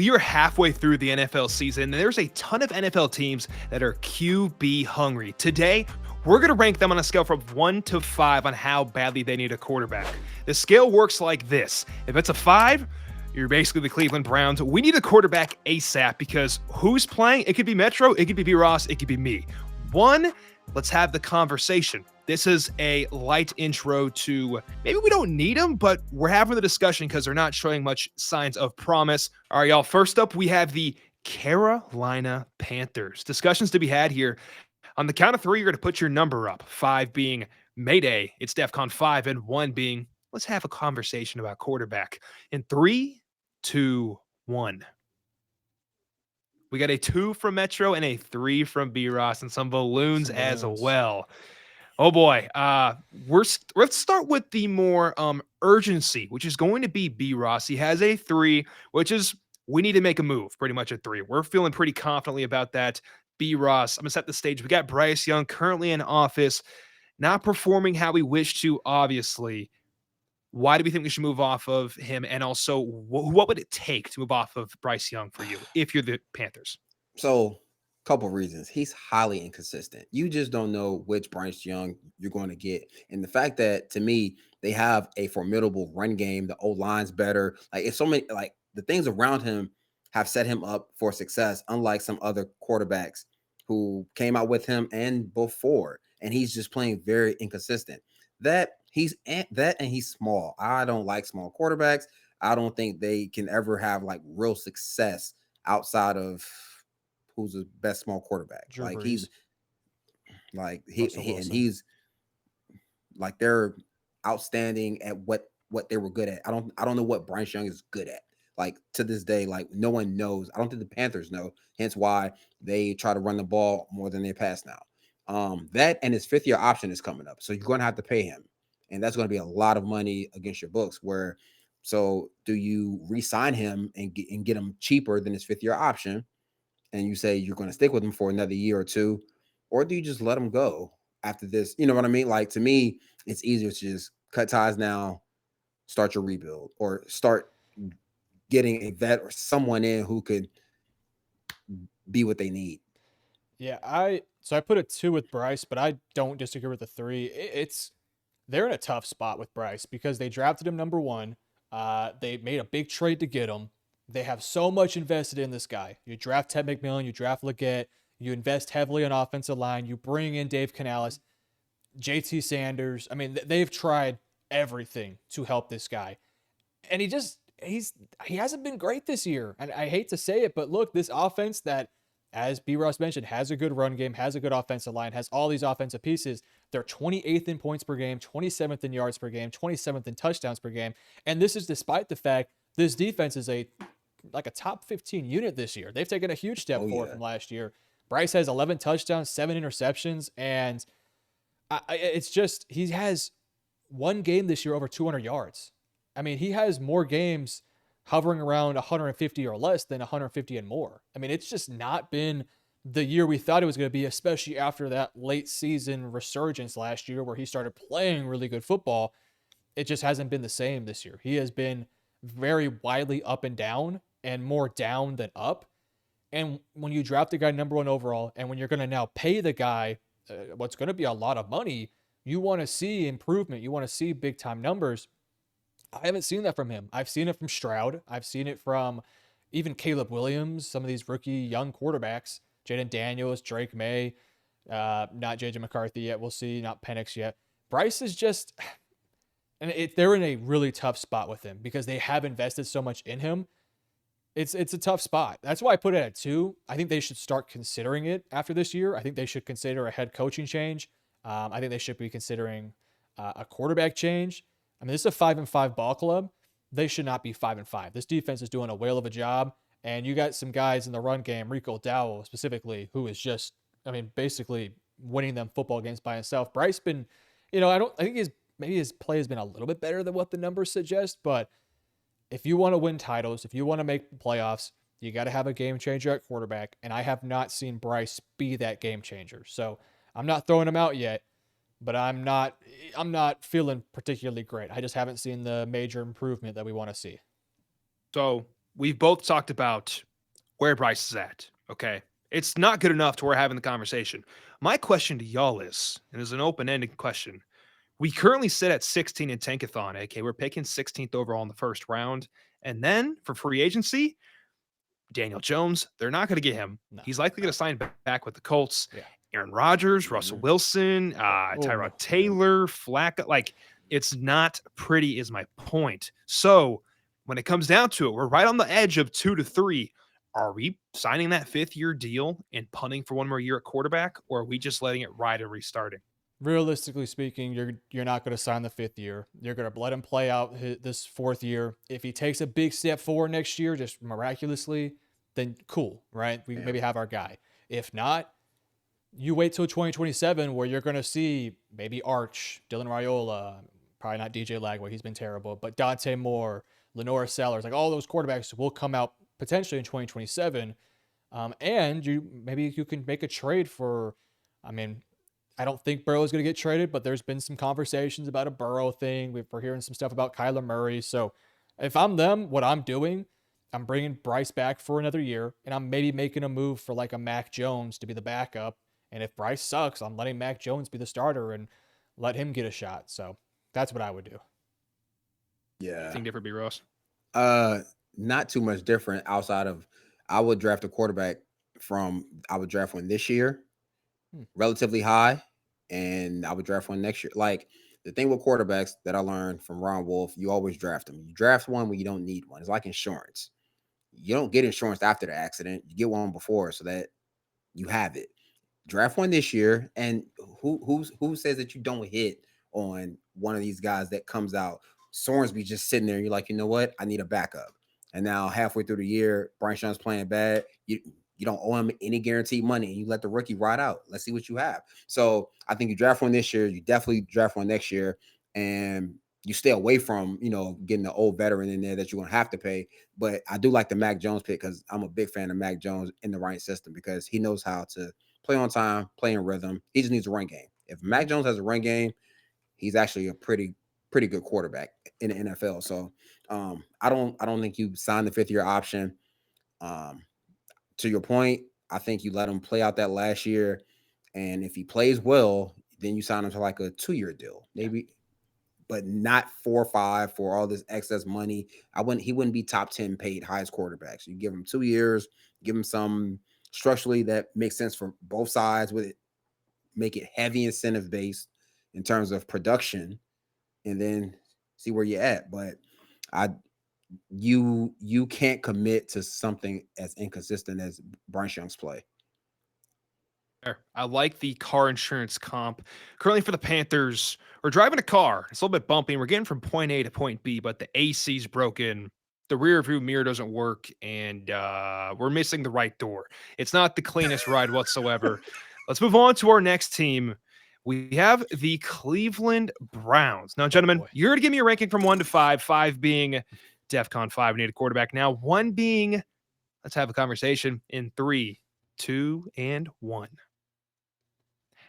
We are halfway through the NFL season, and there's a ton of NFL teams that are QB hungry. Today, we're going to rank them on a scale from 1 to 5 on how badly they need a quarterback. The scale works like this. If it's a 5, you're basically the Cleveland Browns. We need a quarterback ASAP because who's playing? It could be Metro, it could be B. Ross, it could be me. 1, let's have the conversation. This is a light intro to maybe we don't need them, but we're having the discussion because they're not showing much signs of promise. All right, y'all. First up, we have the Carolina Panthers. Discussions to be had here. On the count of 3, you're going to put your number up. 5 being Mayday. It's DEFCON 5, and 1 being let's have a conversation about quarterback. In 3, 2, 1. We got a 2 from Metro and a 3 from B. Ross and some balloons as well. Oh boy. Let's start with the more urgency, which is going to be B. Ross. He has a 3, which is we need to make a move, pretty much a 3. We're feeling pretty confidently about that. B. Ross, I'm gonna set the stage. We got Bryce Young currently in office, not performing how we wish to, obviously. Why do we think we should move off of him? And also, what would it take to move off of Bryce Young for you if you're the Panthers? So, couple reasons. He's highly inconsistent. You just don't know which Bryce Young you're going to get. And the fact that, to me, they have a formidable run game. The O-line's better. Like, it's so many, like, the things around him have set him up for success, unlike some other quarterbacks who came out with him and before. And he's just playing very inconsistent. And he's small. I don't like small quarterbacks. I don't think they can ever have like real success outside of who's the best small quarterback. Drew like Brees. He's like he's like they're outstanding at what they were good at. I don't know what Bryce Young is good at. Like to this day, like no one knows. I don't think the Panthers know. Hence why they try to run the ball more than they pass now. That and his 5th-year option is coming up. So you're going to have to pay him. And that's going to be a lot of money against your books. So do you re-sign him and get him cheaper than his 5th-year option? And you say you're going to stick with him for another year or 2, or do you just let him go after this? You know what I mean? Like, to me, it's easier to just cut ties now, start your rebuild, or start getting a vet or someone in who could be what they need. Yeah, I put a 2 with Bryce, but I don't disagree with the 3. They're in a tough spot with Bryce because they drafted him number 1. They made a big trade to get him. They have so much invested in this guy. You draft Ted McMillan, you draft Leggett, you invest heavily on offensive line, you bring in Dave Canales, JT Sanders. I mean, they've tried everything to help this guy. And he hasn't been great this year. And I hate to say it, but look, this offense that, as B. Ross mentioned, has a good run game, has a good offensive line, has all these offensive pieces. They're 28th in points per game, 27th in yards per game, 27th in touchdowns per game. And this is despite the fact this defense is a top 15 unit this year. They've taken a huge step forward from last year. Bryce has 11 touchdowns, 7 interceptions, and it's just he has one game this year over 200 yards. I mean, he has more games hovering around 150 or less than 150 and more. I mean, it's just not been the year we thought it was going to be, especially after that late season resurgence last year where he started playing really good football. It just hasn't been the same this year. He has been very widely up and down and more down than up. And when you draft the guy number 1 overall, and when you're going to now pay the guy what's going to be a lot of money, you want to see improvement. You want to see big time numbers. I haven't seen that from him. I've seen it from Stroud. I've seen it from even Caleb Williams, some of these rookie young quarterbacks, Jaden Daniels, Drake May, not JJ McCarthy yet. We'll see. Not Penix yet. Bryce is just, and they're in a really tough spot with him because they have invested so much in him. It's a tough spot. That's why I put it at 2. I think they should start considering it after this year. I think they should consider a head coaching change. I think they should be considering a quarterback change. I mean, this is a 5-5 ball club. They should not be 5-5. This defense is doing a whale of a job. And you got some guys in the run game, Rico Dowell specifically, who is just, basically winning them football games by himself. Bryce been, I think his play has been a little bit better than what the numbers suggest. But if you want to win titles, if you want to make playoffs, you got to have a game changer at quarterback. And I have not seen Bryce be that game changer. So I'm not throwing him out yet. But I'm not feeling particularly great. I just haven't seen the major improvement that we want to see. So we've both talked about where Bryce is at. Okay. It's not good enough to where we're having the conversation. My question to y'all is, and it's an open-ended question. We currently sit at 16 in Tankathon, aka we're picking 16th overall in the first round. And then for free agency, Daniel Jones, they're not going to get him. No. He's likely going to sign back with the Colts. Yeah. Aaron Rodgers, Russell Wilson, Tyrod Taylor, Flacco. Like, it's not pretty, is my point. So when it comes down to it, we're right on the edge of 2 to 3. Are we signing that 5th-year deal and punting for one more year at quarterback, or are we just letting it ride and restarting? Realistically speaking, you're not going to sign the 5th year. You're going to let him play out this 4th year. If he takes a big step forward next year, just miraculously, then cool, right? We maybe have our guy. If not, you wait till 2027 where you're going to see maybe Arch, Dylan Raiola, probably not DJ Lagway, he's been terrible, but Dante Moore, Lenore Sellers, like all those quarterbacks will come out potentially in 2027. And maybe you can make a trade for, I mean, I don't think Burrow is going to get traded, but there's been some conversations about a Burrow thing. We're hearing some stuff about Kyler Murray. So if I'm them, what I'm doing, I'm bringing Bryce back for another year, and I'm maybe making a move for like a Mac Jones to be the backup. And if Bryce sucks, I'm letting Mac Jones be the starter and let him get a shot. So that's what I would do. Yeah. Anything different, B. Ross? Not too much different outside of I would draft a quarterback I would draft one this year, relatively high, and I would draft one next year. Like the thing with quarterbacks that I learned from Ron Wolf, you always draft them. You draft one when you don't need one. It's like insurance. You don't get insurance after the accident. You get one before so that you have it. Draft one this year, and who says that you don't hit on one of these guys that comes out? Sorensby just sitting there. You're like, you know what? I need a backup. And now halfway through the year, Bryce Young's playing bad. You don't owe him any guaranteed money. You let the rookie ride out. Let's see what you have. So I think you draft one this year. You definitely draft one next year, and you stay away from, getting the old veteran in there that you're going to have to pay. But I do like the Mac Jones pick because I'm a big fan of Mac Jones in the right system because he knows how to play on time, play in rhythm. He just needs a run game. If Mac Jones has a run game, he's actually a pretty good quarterback in the NFL. So I don't think you sign the 5th-year option. To your point, I think you let him play out that last year, and if he plays well, then you sign him to like a 2-year deal, maybe, but not 4 or 5 for all this excess money. He wouldn't be top 10 paid highest quarterbacks. You give him 2 years, give him some structurally that makes sense for both sides with it, make it heavy incentive based in terms of production, and then see where you're at. But you can't commit to something as inconsistent as Bryce Young's play. I like the car insurance comp. Currently for the Panthers, we're driving a car. It's a little bit bumpy. We're getting from point A to point B, but the AC's broken. The rear view mirror doesn't work, and we're missing the right door. It's not the cleanest ride whatsoever. Let's move on to our next team. We have the Cleveland Browns. Now, gentlemen, you're going to give me a ranking from 1 to 5, 5 being DEFCON 5, we need a quarterback. Now, 1 being, let's have a conversation in 3, 2, and 1.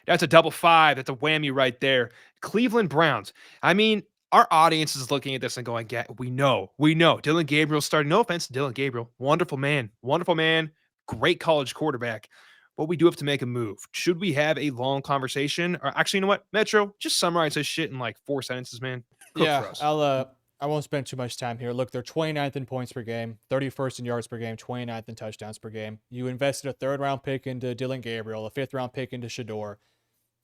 That's a double 5. That's a whammy right there. Cleveland Browns. I mean, our audience is looking at this and going, yeah, we know. Dylan Gabriel's starting. No offense to Dylan Gabriel. Wonderful man. Great college quarterback. But we do have to make a move. Should we have a long conversation? Or actually, you know what? Metro, just summarize this shit in like 4 sentences, man. Cook for us. I won't spend too much time here. Look, they're 29th in points per game, 31st in yards per game, 29th in touchdowns per game. You invested a 3rd-round pick into Dylan Gabriel, a 5th-round pick into Shador.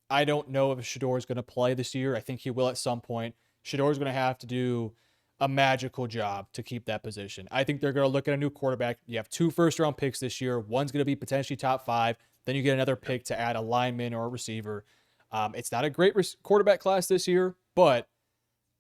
I don't know if Shador is going to play this year. I think he will at some point. Shador is going to have to do a magical job to keep that position. I think they're going to look at a new quarterback. You have 2 first-round picks this year. One's going to be potentially top 5. Then you get another pick to add a lineman or a receiver. It's not a great quarterback class this year, but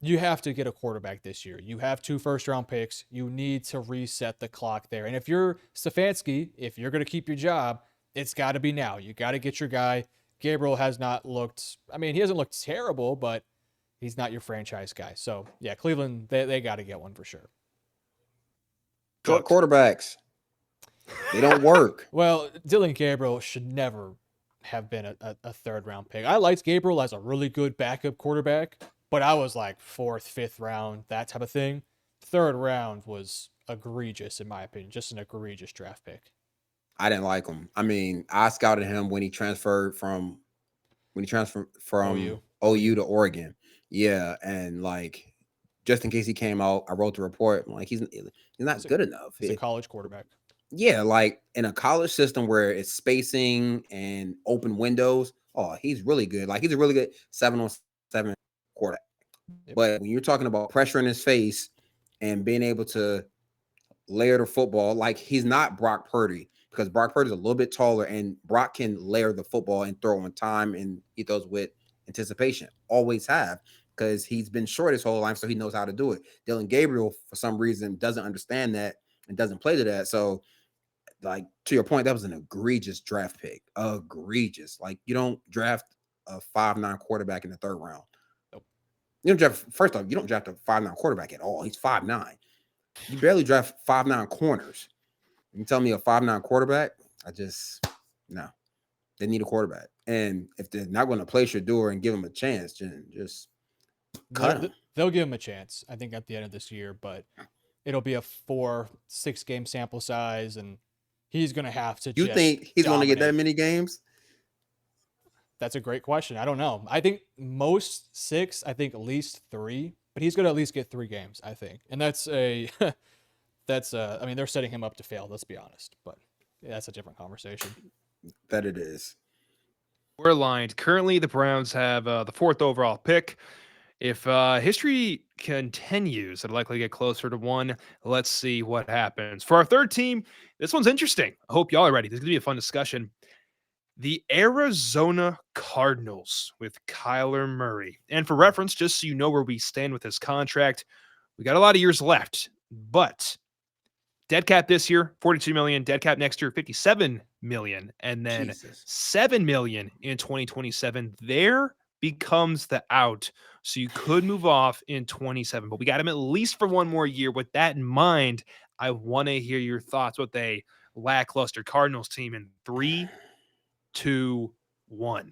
you have to get a quarterback this year. You have 2 first-round picks. You need to reset the clock there. And if you're Stefanski, if you're going to keep your job, it's got to be now. You got to get your guy. Gabriel has not looked, he hasn't looked terrible, but he's not your franchise guy. So, yeah, Cleveland, they got to get one for sure. Short quarterbacks. They don't work. Well, Dylan Gabriel should never have been a 3rd-round pick. I liked Gabriel as a really good backup quarterback, but I was like 4th, 5th round, that type of thing. third round was egregious in my opinion. Just an egregious draft pick. I didn't like him. I mean, I scouted him when he transferred from OU to Oregon. Yeah, and like just in case he came out, I wrote the report. I'm like he's not good enough. He's a college quarterback. Yeah, like in a college system where it's spacing and open windows. Oh, he's really good. Like he's a really good 7-on-7 quarterback. Yep. But when you're talking about pressure in his face and being able to layer the football, like he's not Brock Purdy, because Brock Purdy is a little bit taller and Brock can layer the football and throw on time, and he throws with anticipation. Always have, because he's been short his whole life, so he knows how to do it. Dylan Gabriel, for some reason, doesn't understand that and doesn't play to that. So, like to your point, that was an egregious draft pick. Egregious. Like you don't draft a 5'9" quarterback in the third round. Nope. You don't draft. First off, you don't draft a 5'9" quarterback at all. He's 5'9". You barely draft 5'9" corners. You tell me a 5'9" quarterback? No. They need a quarterback. And if they're not going to play Shador and give him a chance, then just cut him. They'll give him a chance, I think, at the end of this year, but it'll be a 4-6 game sample size, and he's going to have to. You think he's going to get that many games? That's a great question. I don't know. I think most 6, I think at least 3, but he's going to at least get 3 games, I think. And that's I mean, they're setting him up to fail, let's be honest, but yeah, that's a different conversation. That it is. We're aligned. Currently, the Browns have the 4th overall pick. If history continues, it'll likely get closer to 1. Let's see what happens. For our 3rd team, this one's interesting. I hope y'all are ready. This is going to be a fun discussion. The Arizona Cardinals with Kyler Murray. And for reference, just so you know where we stand with this contract, we got a lot of years left, but dead cap this year, $42 million. Dead cap next year, $57 million. And then $7 million in 2027. There becomes the out. So you could move off in 27, but we got him at least for 1 more year. With that in mind, I want to hear your thoughts with a lackluster Cardinals team in 3, 2, 1.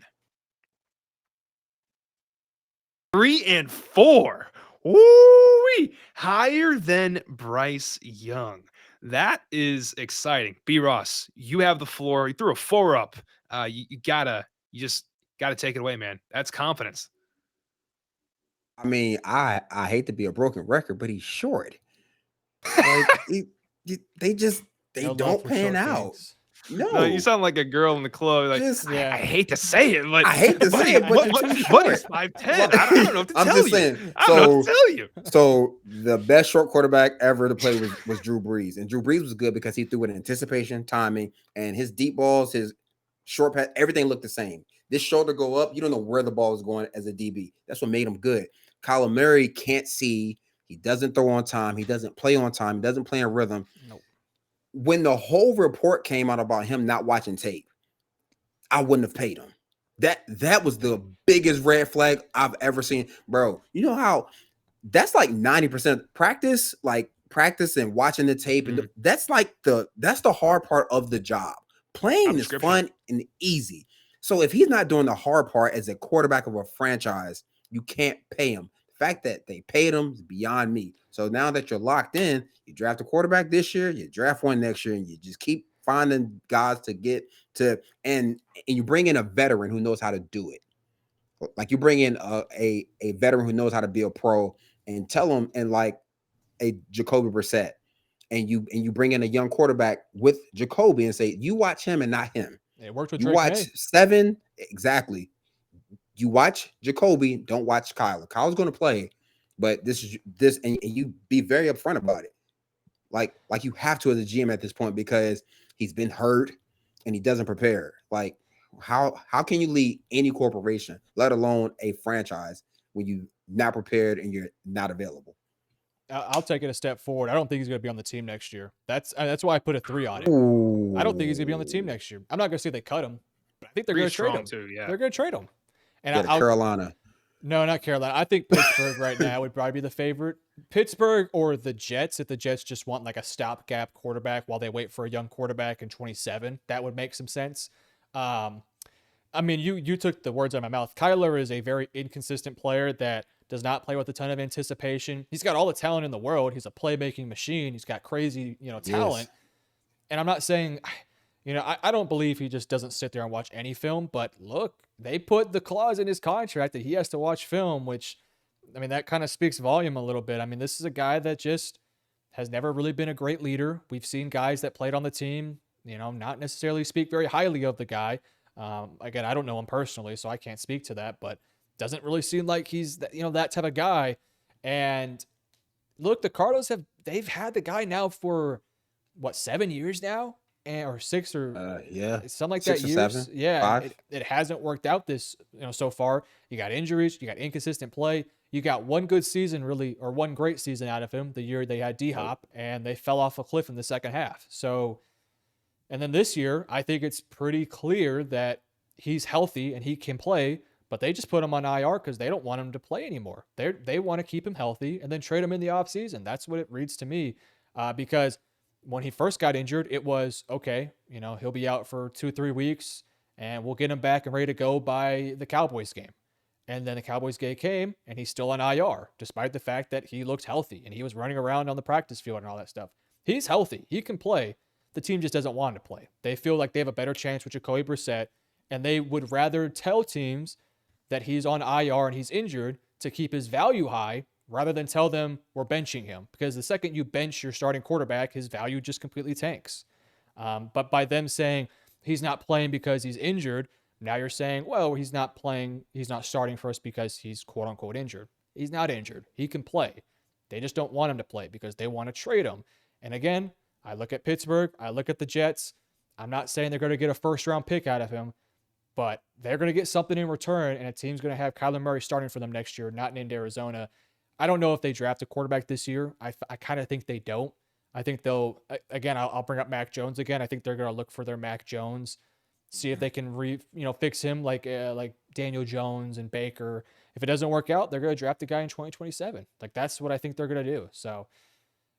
3 and 4. Woo-wee! Higher than Bryce Young. That is exciting. B. Ross, you have the floor. You threw a 4 up. You just gotta take it away, man. That's confidence. I mean, I hate to be a broken record, but he's short. Like they don't pan out. No, you sound like a girl in the club. Like, I hate to say it, but what is 5'10"? I don't know what to tell you. I'm just saying. I don't know what to tell you. So the best short quarterback ever to play was Drew Brees, and Drew Brees was good because he threw with anticipation, timing, and his deep balls, his short pass, everything looked the same. This shoulder go up, you don't know where the ball is going as a DB. That's what made him good. Kyler Murray can't see. He doesn't throw on time. He doesn't play on time. He doesn't play in rhythm. Nope. When the whole report came out about him not watching tape, I wouldn't have paid him. That was the biggest red flag I've ever seen. Bro, you know how that's like 90% practice, like practice and watching the tape. And that's the hard part of the job. Playing is fun and easy. So if he's not doing the hard part as a quarterback of a franchise, you can't pay him. The fact that they paid him is beyond me. So now that you're locked in, you draft a quarterback this year, you draft one next year, and you just keep finding guys to get to, and you bring in a veteran who knows how to do it. Like you bring in a veteran who knows how to be a pro, and tell him, and like a Jacoby Brissett, and you bring in a young quarterback with Jacoby and say, you watch him and not him. It worked with you Drake watch May. 7 exactly. You watch Jacoby, don't watch Kyler. Kyler's going to play, but this, and you be very upfront about it. Like you have to as a GM at this point, because he's been hurt and he doesn't prepare. Like how can you lead any corporation, let alone a franchise, when you not prepared and you're not available? I'll take it a step forward. I don't think he's going to be on the team next year. That's why I put a 3 on it. Ooh. I don't think he's going to be on the team next year. I'm not going to say they cut him, but I think they're going to trade him. Too, yeah. They're going to trade him. And Carolina. No, not Carolina. I think Pittsburgh right now would probably be the favorite. Pittsburgh or the Jets, if the Jets just want like a stopgap quarterback while they wait for a young quarterback in 27, that would make some sense. I mean, you took the words out of my mouth. Kyler is a very inconsistent player that does not play with a ton of anticipation. He's got all the talent in the world. He's a playmaking machine. He's got crazy, talent. And I'm not saying, I don't believe he just doesn't sit there and watch any film, but look, they put the clause in his contract that he has to watch film, which, that kind of speaks volume a little bit. This is a guy that just has never really been a great leader. We've seen guys that played on the team, not necessarily speak very highly of the guy. Again, I don't know him personally, so I can't speak to that, but doesn't really seem like he's that type of guy. And look, the Cardinals they've had the guy now for what, 7 years now, or 6 or something like 6 that. Or Years, 7, yeah. 5. It hasn't worked out this so far. You got injuries, you got inconsistent play. You got one good season, really, or one great season out of him the year they had D-Hop, and they fell off a cliff in the second half. So, and then this year, I think it's pretty clear that he's healthy and he can play, but they just put him on IR because they don't want him to play anymore. They want to keep him healthy and then trade him in the offseason. That's what it reads to me, because when he first got injured, it was, okay, he'll be out for 2-3 weeks, and we'll get him back and ready to go by the Cowboys game. And then the Cowboys game came, and he's still on IR, despite the fact that he looked healthy and he was running around on the practice field and all that stuff. He's healthy. He can play. The team just doesn't want him to play. They feel like they have a better chance with Jacoby Brissett, and they would rather tell teams that he's on IR and he's injured to keep his value high rather than tell them we're benching him. Because the second you bench your starting quarterback, his value just completely tanks. But by them saying he's not playing because he's injured, now you're saying, well, he's not playing, he's not starting for us because he's quote unquote injured. He's not injured. He can play. They just don't want him to play because they want to trade him. And again, I look at Pittsburgh, I look at the Jets. I'm not saying they're going to get a first round pick out of him, but they're going to get something in return, and a team's going to have Kyler Murray starting for them next year, not in Arizona. I don't know if they draft a quarterback this year. I kind of think they don't. I think they'll, again, I'll bring up Mac Jones again. I think they're going to look for their Mac Jones, see if they can fix him like Daniel Jones and Baker. If it doesn't work out, they're going to draft a guy in 2027. Like, that's what I think they're going to do. So,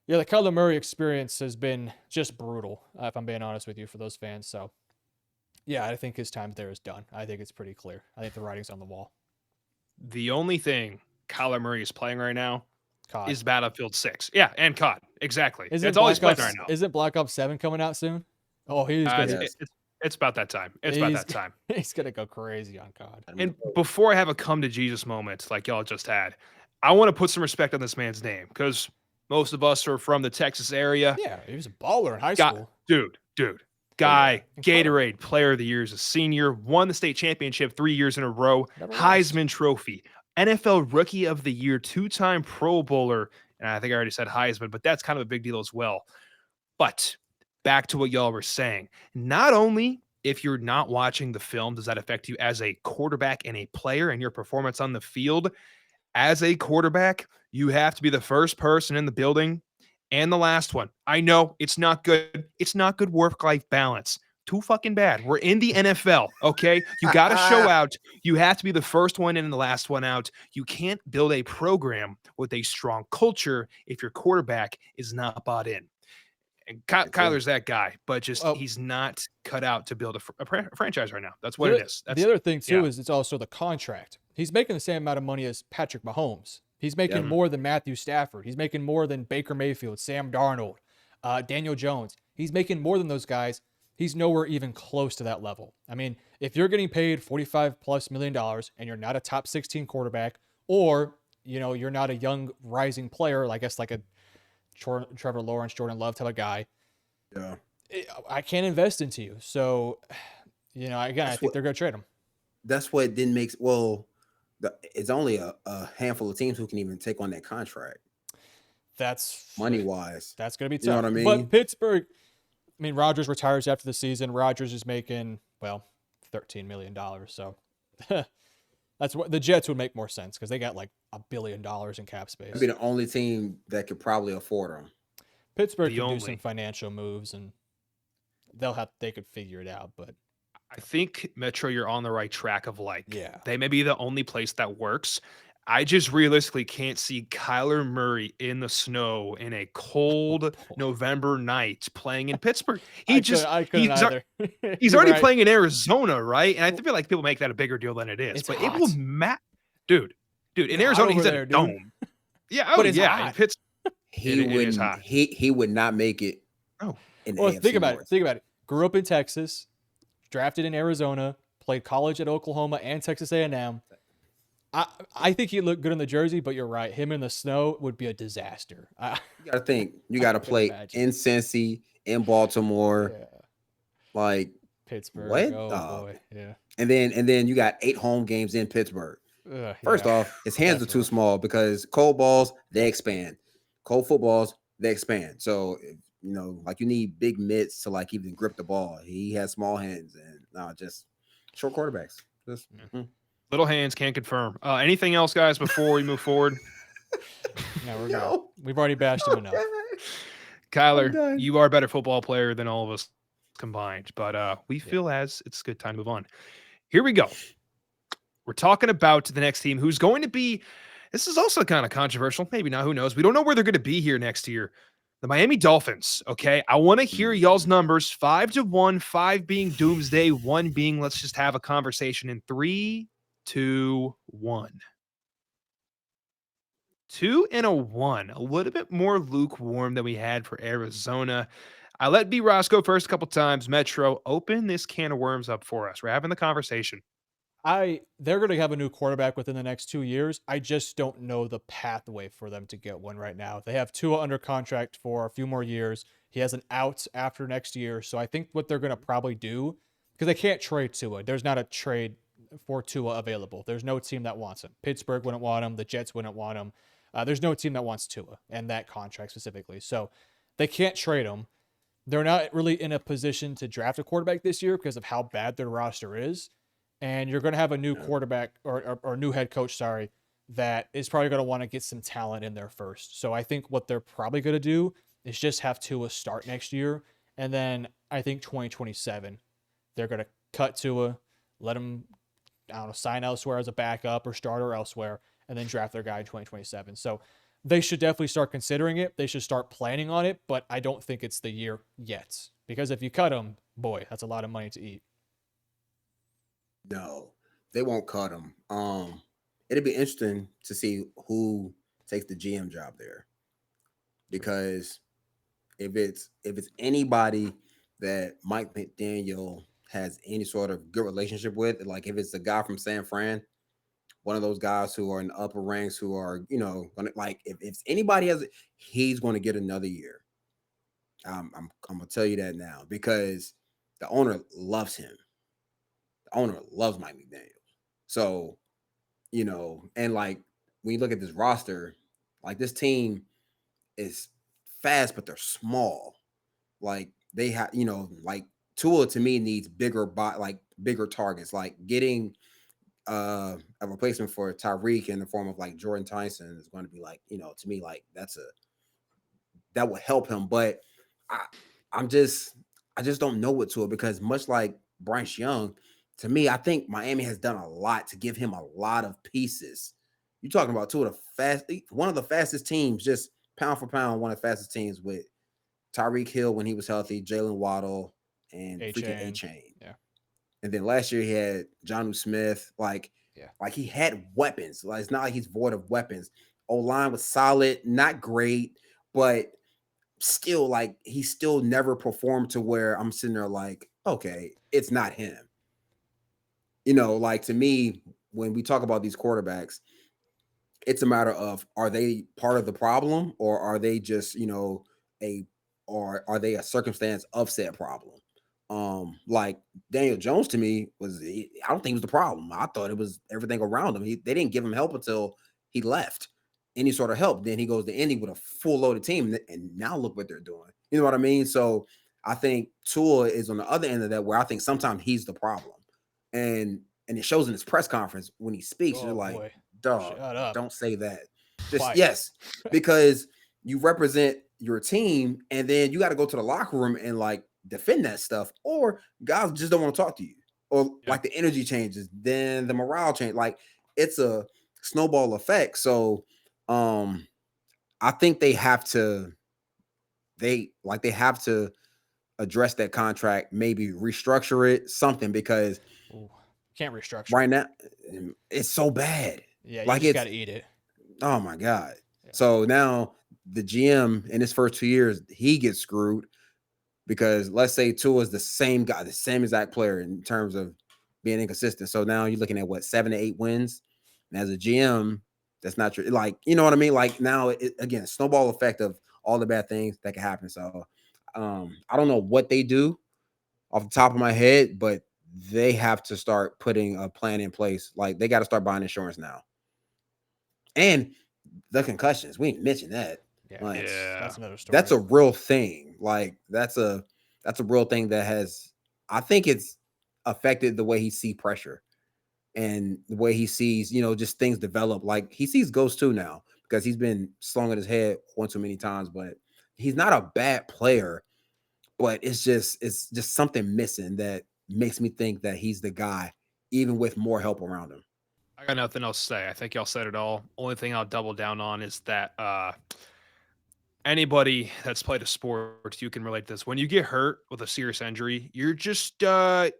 yeah, the Kyler Murray experience has been just brutal, if I'm being honest with you, for those fans. So, yeah, I think his time there is done. I think it's pretty clear. I think the writing's on the wall. The only thing Kyler Murray is playing right now COD. is Battlefield 6. Yeah, and COD. Exactly. That's all he's playing right now. Isn't Black Ops 7 coming out soon? Oh, he's gonna, it's about that time. It's about that time. He's going to go crazy on COD. And before I have a come to Jesus moment like y'all just had, I want to put some respect on this man's name because most of us are from the Texas area. Yeah, he was a baller in high school. Dude. Guy, Gatorade Player of the Year as a senior, won the state championship 3 years in a row, Heisman Trophy, NFL Rookie of the Year, 2-time Pro Bowler, and I think I already said Heisman, but that's kind of a big deal as well. But back to what y'all were saying. Not only if you're not watching the film, does that affect you as a quarterback and a player and your performance on the field? As a quarterback, you have to be the first person in the building and the last one. I know it's not good. It's not good work-life balance. Too fucking bad. We're in the NFL, okay? You got to show out. You have to be the first one in and the last one out. You can't build a program with a strong culture if your quarterback is not bought in. And Kyler's that guy, but just he's not cut out to build a franchise right now. That's what it is. The other thing, too, is it's also the contract. He's making the same amount of money as Patrick Mahomes. He's making more than Matthew Stafford. He's making more than Baker Mayfield, Sam Darnold, Daniel Jones. He's making more than those guys. He's nowhere even close to that level. I mean, if you're getting paid $45+ million and you're not a top 16 quarterback, or, you're not a young rising player, I guess like a Trevor Lawrence, Jordan Love type of guy, I can't invest into you. So, again, I think they're going to trade him. That's what didn't make it's only a handful of teams who can even take on that contract. That's money wise. That's going to be tough. You know what I mean? But Pittsburgh, Rodgers retires after the season. Rodgers is making, $13 million. So that's what the Jets would make more sense because they got like $1 billion in cap space. That'd be the only team that could probably afford them. Pittsburgh can do some financial moves and they could figure it out, but I think, Metro, you're on the right track of they may be the only place that works. I just realistically can't see Kyler Murray in the snow in a cold November night playing in Pittsburgh. He's already playing in Arizona, right? And I feel like people make that a bigger deal than it is. But hot. It will matter. Dude, Dude, in It's hot Arizona, he's over at a there, dude. dome. Yeah, But oh it's yeah, hot. in Pittsburgh, it is wouldn't. hot. He would not make it Oh, in Well, AFC think about North. it. Think about it. Grew up in Texas, drafted in Arizona, played college at Oklahoma and Texas A&M. I think he looked good in the jersey, but you're right. Him in the snow would be a disaster. You got to think. You got to couldn't play imagine. in Cincy, in Baltimore. Yeah. Like Pittsburgh. what? Oh boy. Yeah. And then you got 8 home games in Pittsburgh. First Yeah. off, his hands are too Rough. small because cold balls they expand, cold footballs they expand. So like you need big mitts to like even grip the ball. He has small hands and just short quarterbacks. Just little hands, can't confirm. Anything else, guys, before we move forward? No, we're good. We've already bashed him enough. Kyler, you are a better football player than all of us combined, but we feel as it's a good time to move on. Here we go. We're talking about the next team who's going to be, this is also kind of controversial. Maybe not, who knows? We don't know where they're going to be here next year. The Miami Dolphins, okay? I want to hear y'all's numbers. 5-1, 5 being doomsday, 1 being let's just have a conversation in 3, 2, 1. 2 and a 1, a little bit more lukewarm than we had for Arizona. I let B. Ross go first a couple times. Metro, open this can of worms up for us. We're having the conversation. They're going to have a new quarterback within the next 2 years. I just don't know the pathway for them to get one right now. They have Tua under contract for a few more years. He has an out after next year. So I think what they're going to probably do, because they can't trade Tua. There's not a trade for Tua available. There's no team that wants him. Pittsburgh wouldn't want him. The Jets wouldn't want him. There's no team that wants Tua and that contract specifically. So they can't trade him. They're not really in a position to draft a quarterback this year because of how bad their roster is. And you're going to have a new quarterback or new head coach, that is probably going to want to get some talent in there first. So I think what they're probably going to do is just have Tua start next year. And then I think 2027, they're going to cut Tua, let him, sign elsewhere as a backup or starter elsewhere, and then draft their guy in 2027. So they should definitely start considering it. They should start planning on it, but I don't think it's the year yet. Because if you cut him, boy, that's a lot of money to eat. No, they won't cut him. It'd be interesting to see who takes the GM job there, because if it's anybody that Mike McDaniel has any sort of good relationship with, like if it's the guy from San Fran, one of those guys who are in the upper ranks, who are gonna, like if anybody he's going to get another year. I'm gonna tell you that now, because the owner loves him. The owner loves Mike McDaniel. So, and like when you look at this roster, like this team is fast, but they're small. Like they have, like Tua to me needs bigger targets, like getting a replacement for Tyreek in the form of like Jordan Tyson is going to be like, to me, like that will help him. But I just don't know what Tua, because much like Bryce Young, to me, I think Miami has done a lot to give him a lot of pieces. You're talking about one of the fastest teams, just pound for pound, one of the fastest teams, with Tyreek Hill when he was healthy, Jalen Waddle, and freaking A-Chain. Yeah. And then last year he had Jonnu Smith. Like he had weapons. Like it's not like he's void of weapons. O-line was solid, not great, but still, like he still never performed to where I'm sitting there like, okay, it's not him. Like to me, when we talk about these quarterbacks, it's a matter of, are they part of the problem, or are they just, are they a circumstance of said problem? Like Daniel Jones to me I don't think it was the problem. I thought it was everything around him. They didn't give him help until he left. Any sort of help. Then he goes to Indy with a full loaded team, and now look what they're doing. You know what I mean? So I think Tua is on the other end of that, where I think sometimes he's the problem. And it shows in his press conference when he speaks. You're like, boy. Dog, don't say that. Just Quiet. yes, because you represent your team, and then you got to go to the locker room and like defend that stuff, or guys just don't want to talk to you, or like the energy changes, then the morale change. Like it's a snowball effect. So I think they have to address that contract, maybe restructure it, something, because can't restructure right now it's so bad. Yeah, you Like just it's got to eat it. oh my god. Yeah. So now the GM in his first 2 years, he gets screwed because let's say Tua is the same guy, the same exact player in terms of being inconsistent. So now you're looking at what 7 to 8 wins. And as a GM, that's not true. Like, you know what I mean? Like now, again, snowball effect of all the bad things that can happen. So I don't know what they do off the top of my head, but they have to start putting a plan in place. Like they got to start buying insurance now. And the concussions, we ain't mentioned that. Yeah, Like Yeah. that's another that's story. a real thing. Like that's a real thing that has I think it's affected the way he see pressure and the way he sees, just things develop. Like he sees ghosts too now because he's been slung at his head one too many times, but he's not a bad player, but it's just something missing that makes me think that he's the guy, even with more help around him. I got nothing else to say. I think y'all said it all. Only thing I'll double down on is that anybody that's played a sport, you can relate to this. When you get hurt with a serious injury, you're just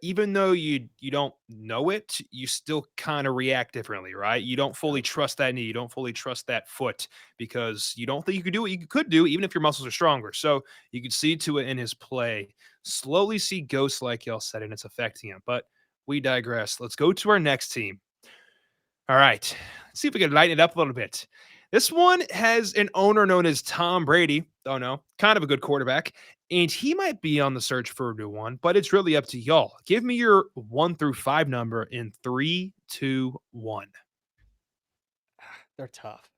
even though you don't know it, you still kind of react differently, right? You don't fully trust that knee, you don't fully trust that foot because you don't think you could do what you could do, even if your muscles are stronger. So you can see to it in his play, slowly see ghosts like y'all said, and it's affecting him. But we digress. Let's go to our next team. All right. Let's see if we can lighten it up a little bit. This one has an owner known as Tom Brady. Oh no, kind of a good quarterback. And he might be on the search for a new one, but it's really up to y'all. Give me your 1 through 5 number in 3, 2, 1. They're tough.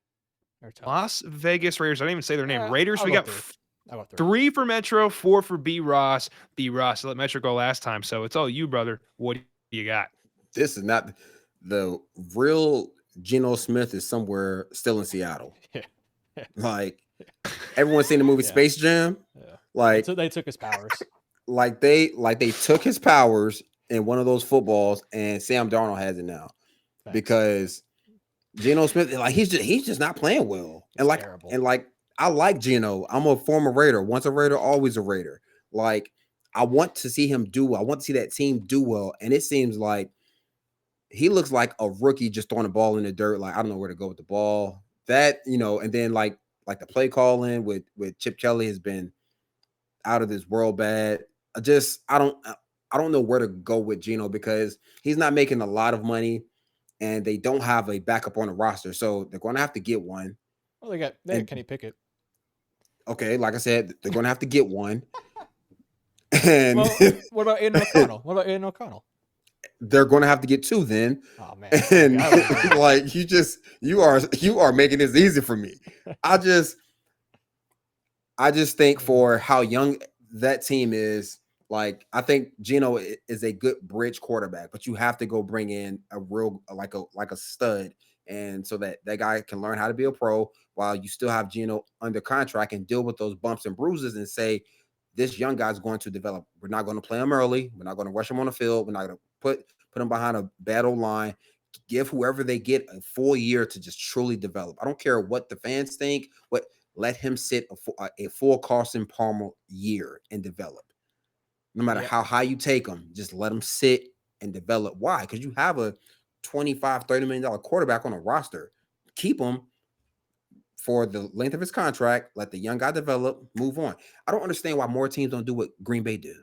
They're tough. Las Vegas Raiders. I didn't even say their name. Raiders. I'll We go got 3. I'll go 3. 3 for Metro, 4 for B Ross. B Ross. I let Metro go last time, so it's all you, brother. What do you got? This is not the real Geno Smith is somewhere still in Seattle. Yeah. Like everyone's seen the movie Yeah. Space Jam. Yeah. Like They took his powers. they took his powers in one of those footballs, and Sam Darnold has it now. Thanks. Because Geno Smith, like he's just not playing well. It's terrible. And I like Geno. I'm a former Raider. Once a Raider, always a Raider. Like I want to see him do well. I want to see that team do well. And it seems like he looks like a rookie just throwing the ball in the dirt. Like I don't know where to go with the ball. That, and then like the play calling with Chip Kelly has been out of this world bad. I don't know where to go with Geno because he's not making a lot of money and they don't have a backup on the roster. So they're going to have to get one. Well, they got Kenny Pickett. Okay, like I said, they're going to have to get one. And well, what about Aiden O'Connell? They're going to have to get 2 then. Oh man. And like you are making this easy for me. I just think for how young that team is, like I think Geno is a good bridge quarterback, but you have to go bring in a real like a stud, and so that guy can learn how to be a pro while you still have Geno under contract and deal with those bumps and bruises and say this young guy's going to develop. We're not going to play him early. We're not going to rush him on the field. We're not going to put him behind a battle line. Give whoever they get a full year to just truly develop. I don't care what the fans think. Let him sit a full Carson Palmer year and develop. No matter how high you take him, just let him sit and develop. Why? Because you have a $25-30 million quarterback on a roster. Keep him for the length of his contract. Let the young guy develop, move on. I don't understand why more teams don't do what Green Bay do.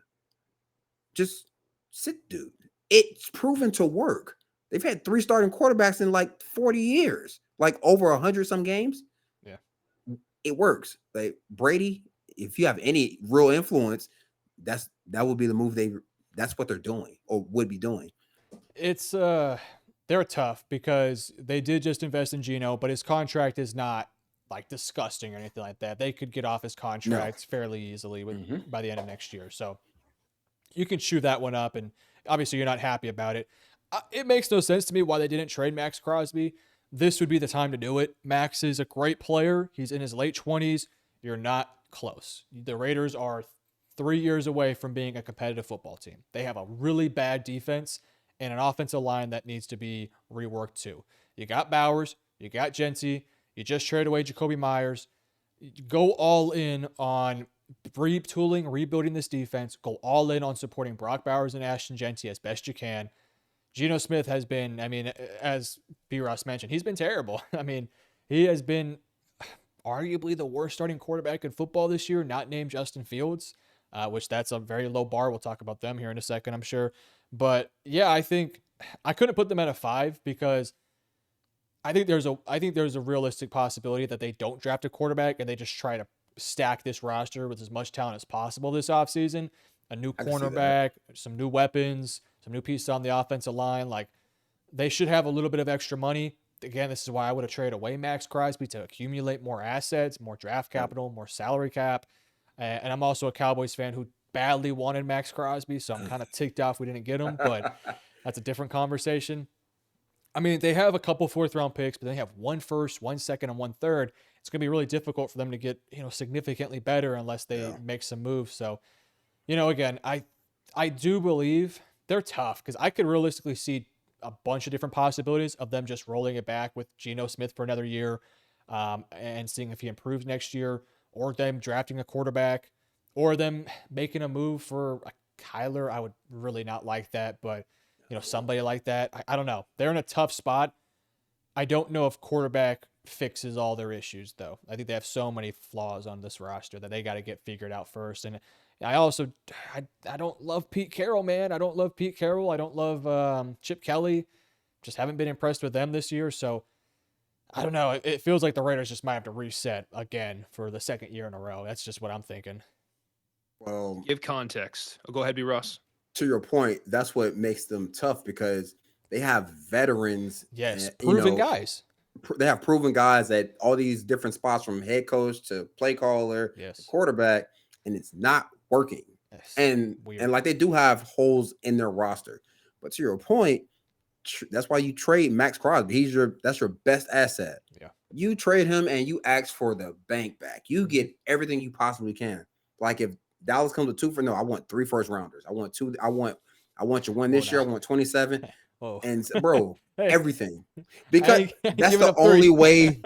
Just sit, dude. It's proven to work. They've had 3 starting quarterbacks in like 40 years, like over 100 some games. Yeah. It works. Like Brady, if you have any real influence, that would be the move that's what they're doing or would be doing. It's they're tough because they did just invest in Geno, but his contract is not like disgusting or anything like that. They could get off his contract fairly easily by the end of next year. So you can chew that one up, and obviously you're not happy about it. It makes no sense to me why they didn't trade Max Crosby. This would be the time to do it. Max is a great player. He's in his late 20s. You're not close. The Raiders are 3 years away from being a competitive football team. They have a really bad defense and an offensive line that needs to be reworked too. You got Bowers, you got Genty, you just traded away Jacoby Myers. Go all in on retooling, rebuilding this defense. Go all in on supporting Brock Bowers and Ashton Genty as best you can. Geno Smith has been, I mean, as B. Ross mentioned, he's been terrible. I mean, he has been arguably the worst starting quarterback in football this year, not named Justin Fields, which that's a very low bar. We'll talk about them here in a second, I'm sure. But yeah, I think I couldn't put them at a 5 because I think there's a realistic possibility that they don't draft a quarterback and they just try to stack this roster with as much talent as possible this offseason. A new cornerback, some new weapons, some new pieces on the offensive line. Like, they should have a little bit of extra money. Again, this is why I would have traded away Max Crosby to accumulate more assets, more draft capital, more salary cap. And I'm also a Cowboys fan who badly wanted Max Crosby, so I'm kind of ticked off we didn't get him, but that's a different conversation. I mean, they have a couple 4th-round picks, but they have 1 first, 1 second, and 1 third. It's going to be really difficult for them to get, significantly better unless they make some moves. So, again, I do believe they're tough because I could realistically see a bunch of different possibilities of them just rolling it back with Geno Smith for another year and seeing if he improves next year, or them drafting a quarterback, or them making a move for a Kyler. I would really not like that, but somebody like that. I don't know. They're in a tough spot. I don't know if quarterback fixes all their issues, though. I think they have so many flaws on this roster that they got to get figured out first. And I also, I don't love Pete Carroll, man. I don't love Pete Carroll. I don't love Chip Kelly. Just haven't been impressed with them this year. So I don't know. It feels like the Raiders just might have to reset again for the 2nd year in a row. That's just what I'm thinking. Well, give context. Oh, go ahead, B. Ross. To your point, that's what makes them tough because they have veterans. Yes, proven guys. They have proven guys at all these different spots, from head coach to play caller, quarterback, and it's not working. Yes. And like, they do have holes in their roster. But to your point, that's why you trade Max Crosby. That's your best asset. Yeah. You trade him and you ask for the bank back. You get everything you possibly can. Like, if Dallas comes to 2 for, no, I want 3 first-rounders. I want 2. I want your one this year. I want 27. Whoa. And bro, everything. Because that's the only way.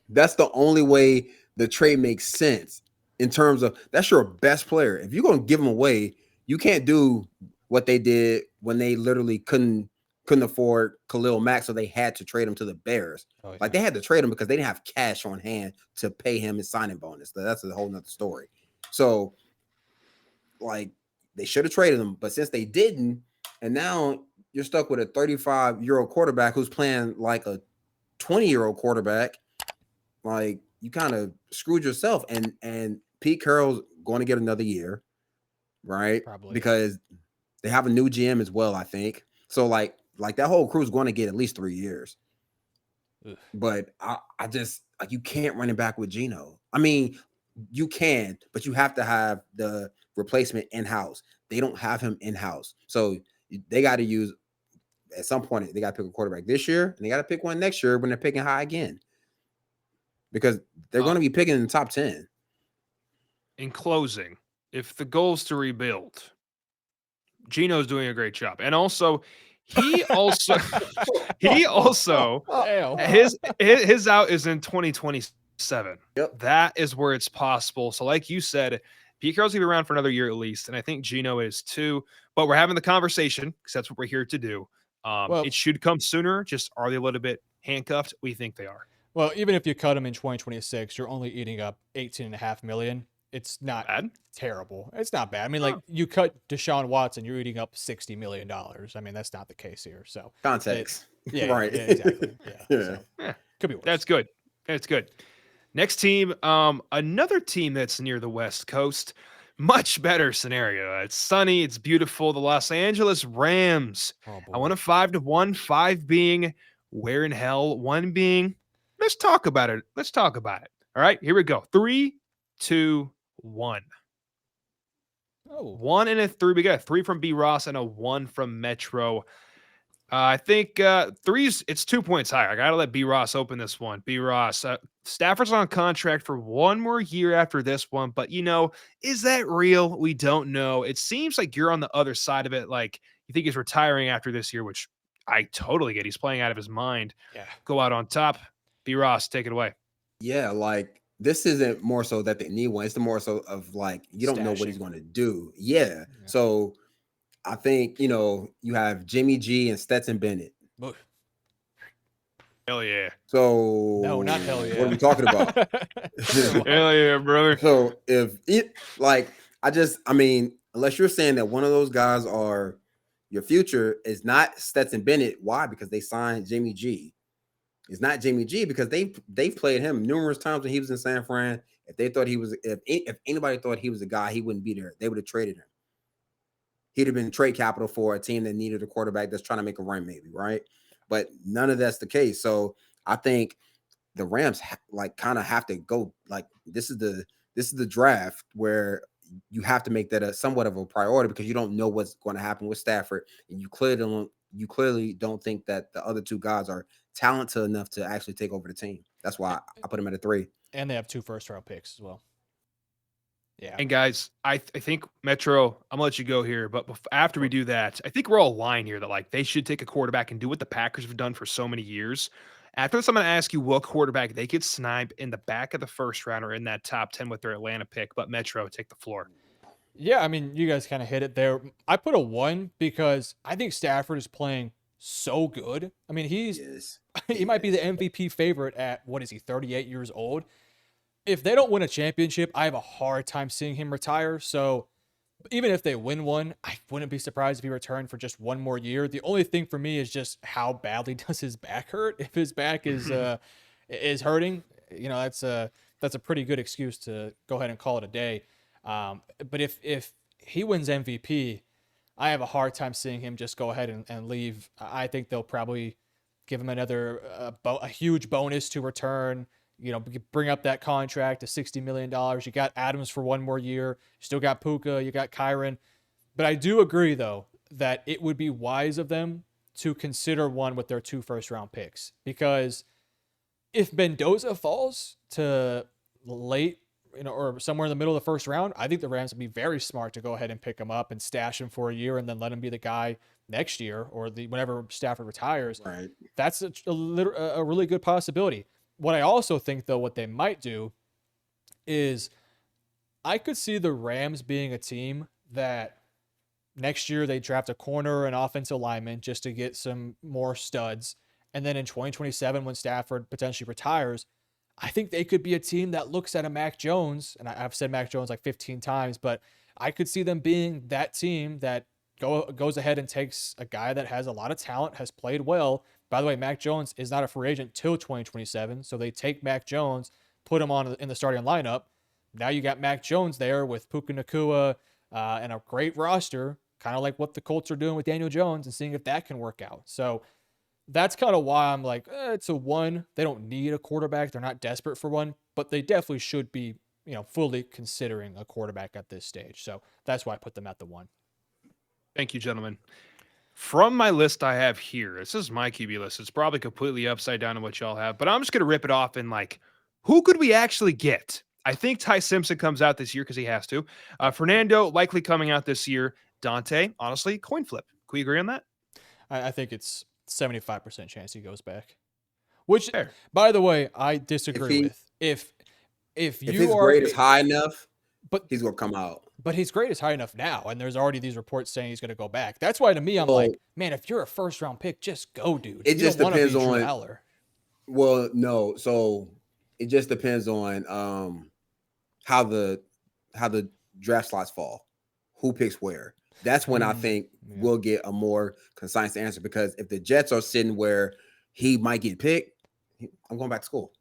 That's the only way the trade makes sense, in terms of that's your best player. If you're gonna give him away, you can't do what they did when they literally couldn't afford Khalil Mack, so they had to trade him to the Bears. Oh, yeah. Like, they had to trade him because they didn't have cash on hand to pay him his signing bonus. That's a whole nother story. So, like, they should have traded him, but since they didn't, and now you're stuck with a 35-year-old quarterback who's playing like a 20-year-old quarterback, like, you kind of screwed yourself. And Pete Carroll's going to get another year, right? Probably. Because they have a new GM as well, I think. So, like that whole crew is going to get at least 3 years. Ugh. But I just, like, you can't run it back with Geno. I mean, you can, but you have to have the replacement in-house. They don't have him in-house. So they got to use, at some point, they got to pick a quarterback this year, and they got to pick one next year when they're picking high again. Because they're going to be picking in the top 10. In closing, if the goal is to rebuild, Geno's doing a great job. And also, he also his out is in 2027. Yep. That is where it's possible. So, like you said, Pete Carroll's gonna be around for another year at least, and I think Geno is too. But we're having the conversation because that's what we're here to do. It should come sooner. Just, are they a little bit handcuffed? We think they are. Well, even if you cut him in 2026, you're only eating up $18.5 million. It's not bad. Terrible. It's not bad. I mean, like, you cut Deshaun Watson, you're eating up $60 million. I mean, that's not the case here. So context. Right. Yeah, exactly. Yeah. So, could be worse. That's good. That's good. Next team, another team that's near the West Coast. Much better scenario. It's sunny. It's beautiful. The Los Angeles Rams. I want a 5-1. 5 being where in hell. 1 being, let's talk about it. All right, here we go. 3, 2, 1. Oh. 1 and a 3. We got a 3 from B. Ross and a 1 from Metro. I think 3's, it's 2 points higher. I got to let B. Ross open this one. B. Ross, Stafford's on contract for 1 more year after this one, but is that real? We don't know. It seems like you're on the other side of it. Like, you think he's retiring after this year, which I totally get. He's playing out of his mind. Yeah. Go out on top. B. Ross, take it away. Yeah, like, this isn't more so that they need one. It's the more so of, like, you don't know what he's going to do. Yeah. So I think you have Jimmy G and Stetson Bennett. Oof. Hell yeah. So No, not hell yeah. what are we talking about? Hell yeah, brother. So if it unless you're saying that one of those guys are your future, is not Stetson Bennett. Why? Because they signed Jimmy G. It's not Jimmy G because they've played him numerous times when he was in San Fran. If they thought he was, if anybody thought he was a guy, he wouldn't be there. They would have traded him. He'd have been trade capital for a team that needed a quarterback that's trying to make a run, maybe, right? But none of that's the case. So I think the Rams kind of have to go. Like this is the draft where you have to make that a somewhat of a priority because you don't know what's going to happen with Stafford, and you clearly don't think that the other two guys are talented enough to actually take over the team. That's why I put them at a 3. And they have 2 first-round picks as well. Yeah. And guys, I think Metro, I'm gonna let you go here, but after we do that, I think we're all aligned here that like they should take a quarterback and do what the Packers have done for so many years. After this, I'm gonna ask you what quarterback they could snipe in the back of the first round or in that top 10 with their Atlanta pick. But Metro, take the floor. Yeah, I mean, you guys kind of hit it there. I put a 1 because I think Stafford is playing so good. I mean, he might be the MVP favorite at, what is he, 38 years old? If they don't win a championship, I have a hard time seeing him retire. So even if they win one, I wouldn't be surprised if he returned for just one more year. The only thing for me is just how badly does his back hurt? If his back is hurting, that's a pretty good excuse to go ahead and call it a day. But if he wins MVP, I have a hard time seeing him just go ahead and leave. I think they'll probably give him another a huge bonus to return. Bring up that contract to $60 million. You got Adams for one more year. You still got Puka. You got Kyron. But I do agree, though, that it would be wise of them to consider one with their 2 first-round picks. Because if Mendoza falls to late, or somewhere in the middle of the first round, I think the Rams would be very smart to go ahead and pick him up and stash him for a year and then let him be the guy next year or whenever Stafford retires. Right. That's a really good possibility. What I also think, though, what they might do is I could see the Rams being a team that next year they draft a corner and offensive lineman just to get some more studs. And then in 2027, when Stafford potentially retires, I think they could be a team that looks at a Mac Jones, and I've said Mac Jones like 15 times, but I could see them being that team that goes ahead and takes a guy that has a lot of talent, has played well. By the way, Mac Jones is not a free agent till 2027, so they take Mac Jones, put him in the starting lineup. Now you got Mac Jones there with Puka Nacua and a great roster, kind of like what the Colts are doing with Daniel Jones, and seeing if that can work out. So that's kind of why I'm like, it's a 1. They don't need a quarterback. They're not desperate for one, but they definitely should be, fully considering a quarterback at this stage. So that's why I put them at the 1. Thank you, gentlemen. From my list I have here, this is my QB list. It's probably completely upside down to what y'all have, but I'm just going to rip it off and who could we actually get? I think Ty Simpson comes out this year because he has to. Fernando likely coming out this year. Dante, honestly, coin flip. Can we agree on that? I think it's 75% chance he goes back. Which, Fair. By the way, I disagree with. If his grade is high enough, but he's gonna come out. But his grade is high enough now, and there's already these reports saying he's gonna go back. That's why to me, I'm like, man, if you're a first round pick, just go, dude. It just depends on. Well, no, so it just depends on how the draft slots fall, who picks where. That's when I think we'll get a more concise answer, because if the Jets are sitting where he might get picked, I'm going back to school.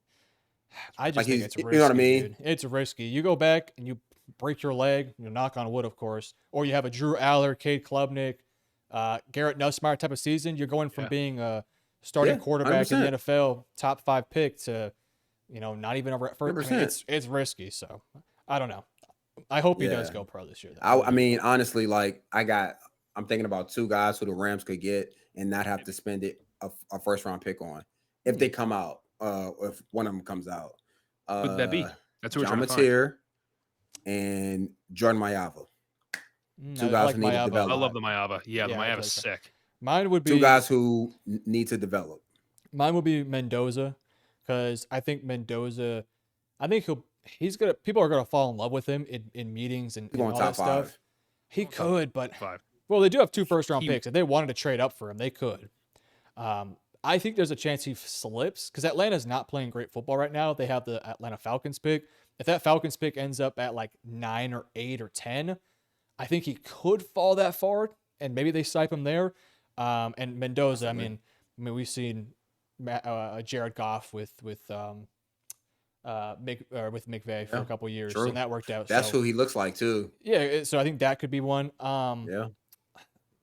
I just think it's risky. You know what I mean? Dude. It's risky. You go back and you break your leg, you knock on wood, of course, or you have a Drew Aller, Cade Klubnik, Garrett Nussmeier type of season. You're going from being a starting quarterback 100%. In the NFL, top 5 pick to, not even over at first. I mean, it's risky. So I don't know. I hope he does go pro this year. I mean, honestly, I'm thinking about 2 guys who the Rams could get and not have to spend a first round pick on if they come out. If one of them comes out, who would that be? That's who we're John Mateer and Jordan Mailata. 2 guys who need to develop. I love the Mailata. Yeah, the Mailata's sick. Mine would be 2 guys who need to develop. Mine would be Mendoza, because I think Mendoza. I think he's people are gonna fall in love with him in meetings and all that stuff. He could, but Well, they do have 2 first-round He picks. If they wanted to trade up for him, they could. I think there's a chance he slips because Atlanta's not playing great football right now. They have the Atlanta Falcons pick. If that Falcons pick ends up at like 9 or 8 or 10, I think he could fall that far, and maybe they snipe him there. And Mendoza, I mean, we've seen Jared Goff with McVay for a couple years, true. and that worked out. That's who he looks like too. Yeah, so I think that could be one. Yeah.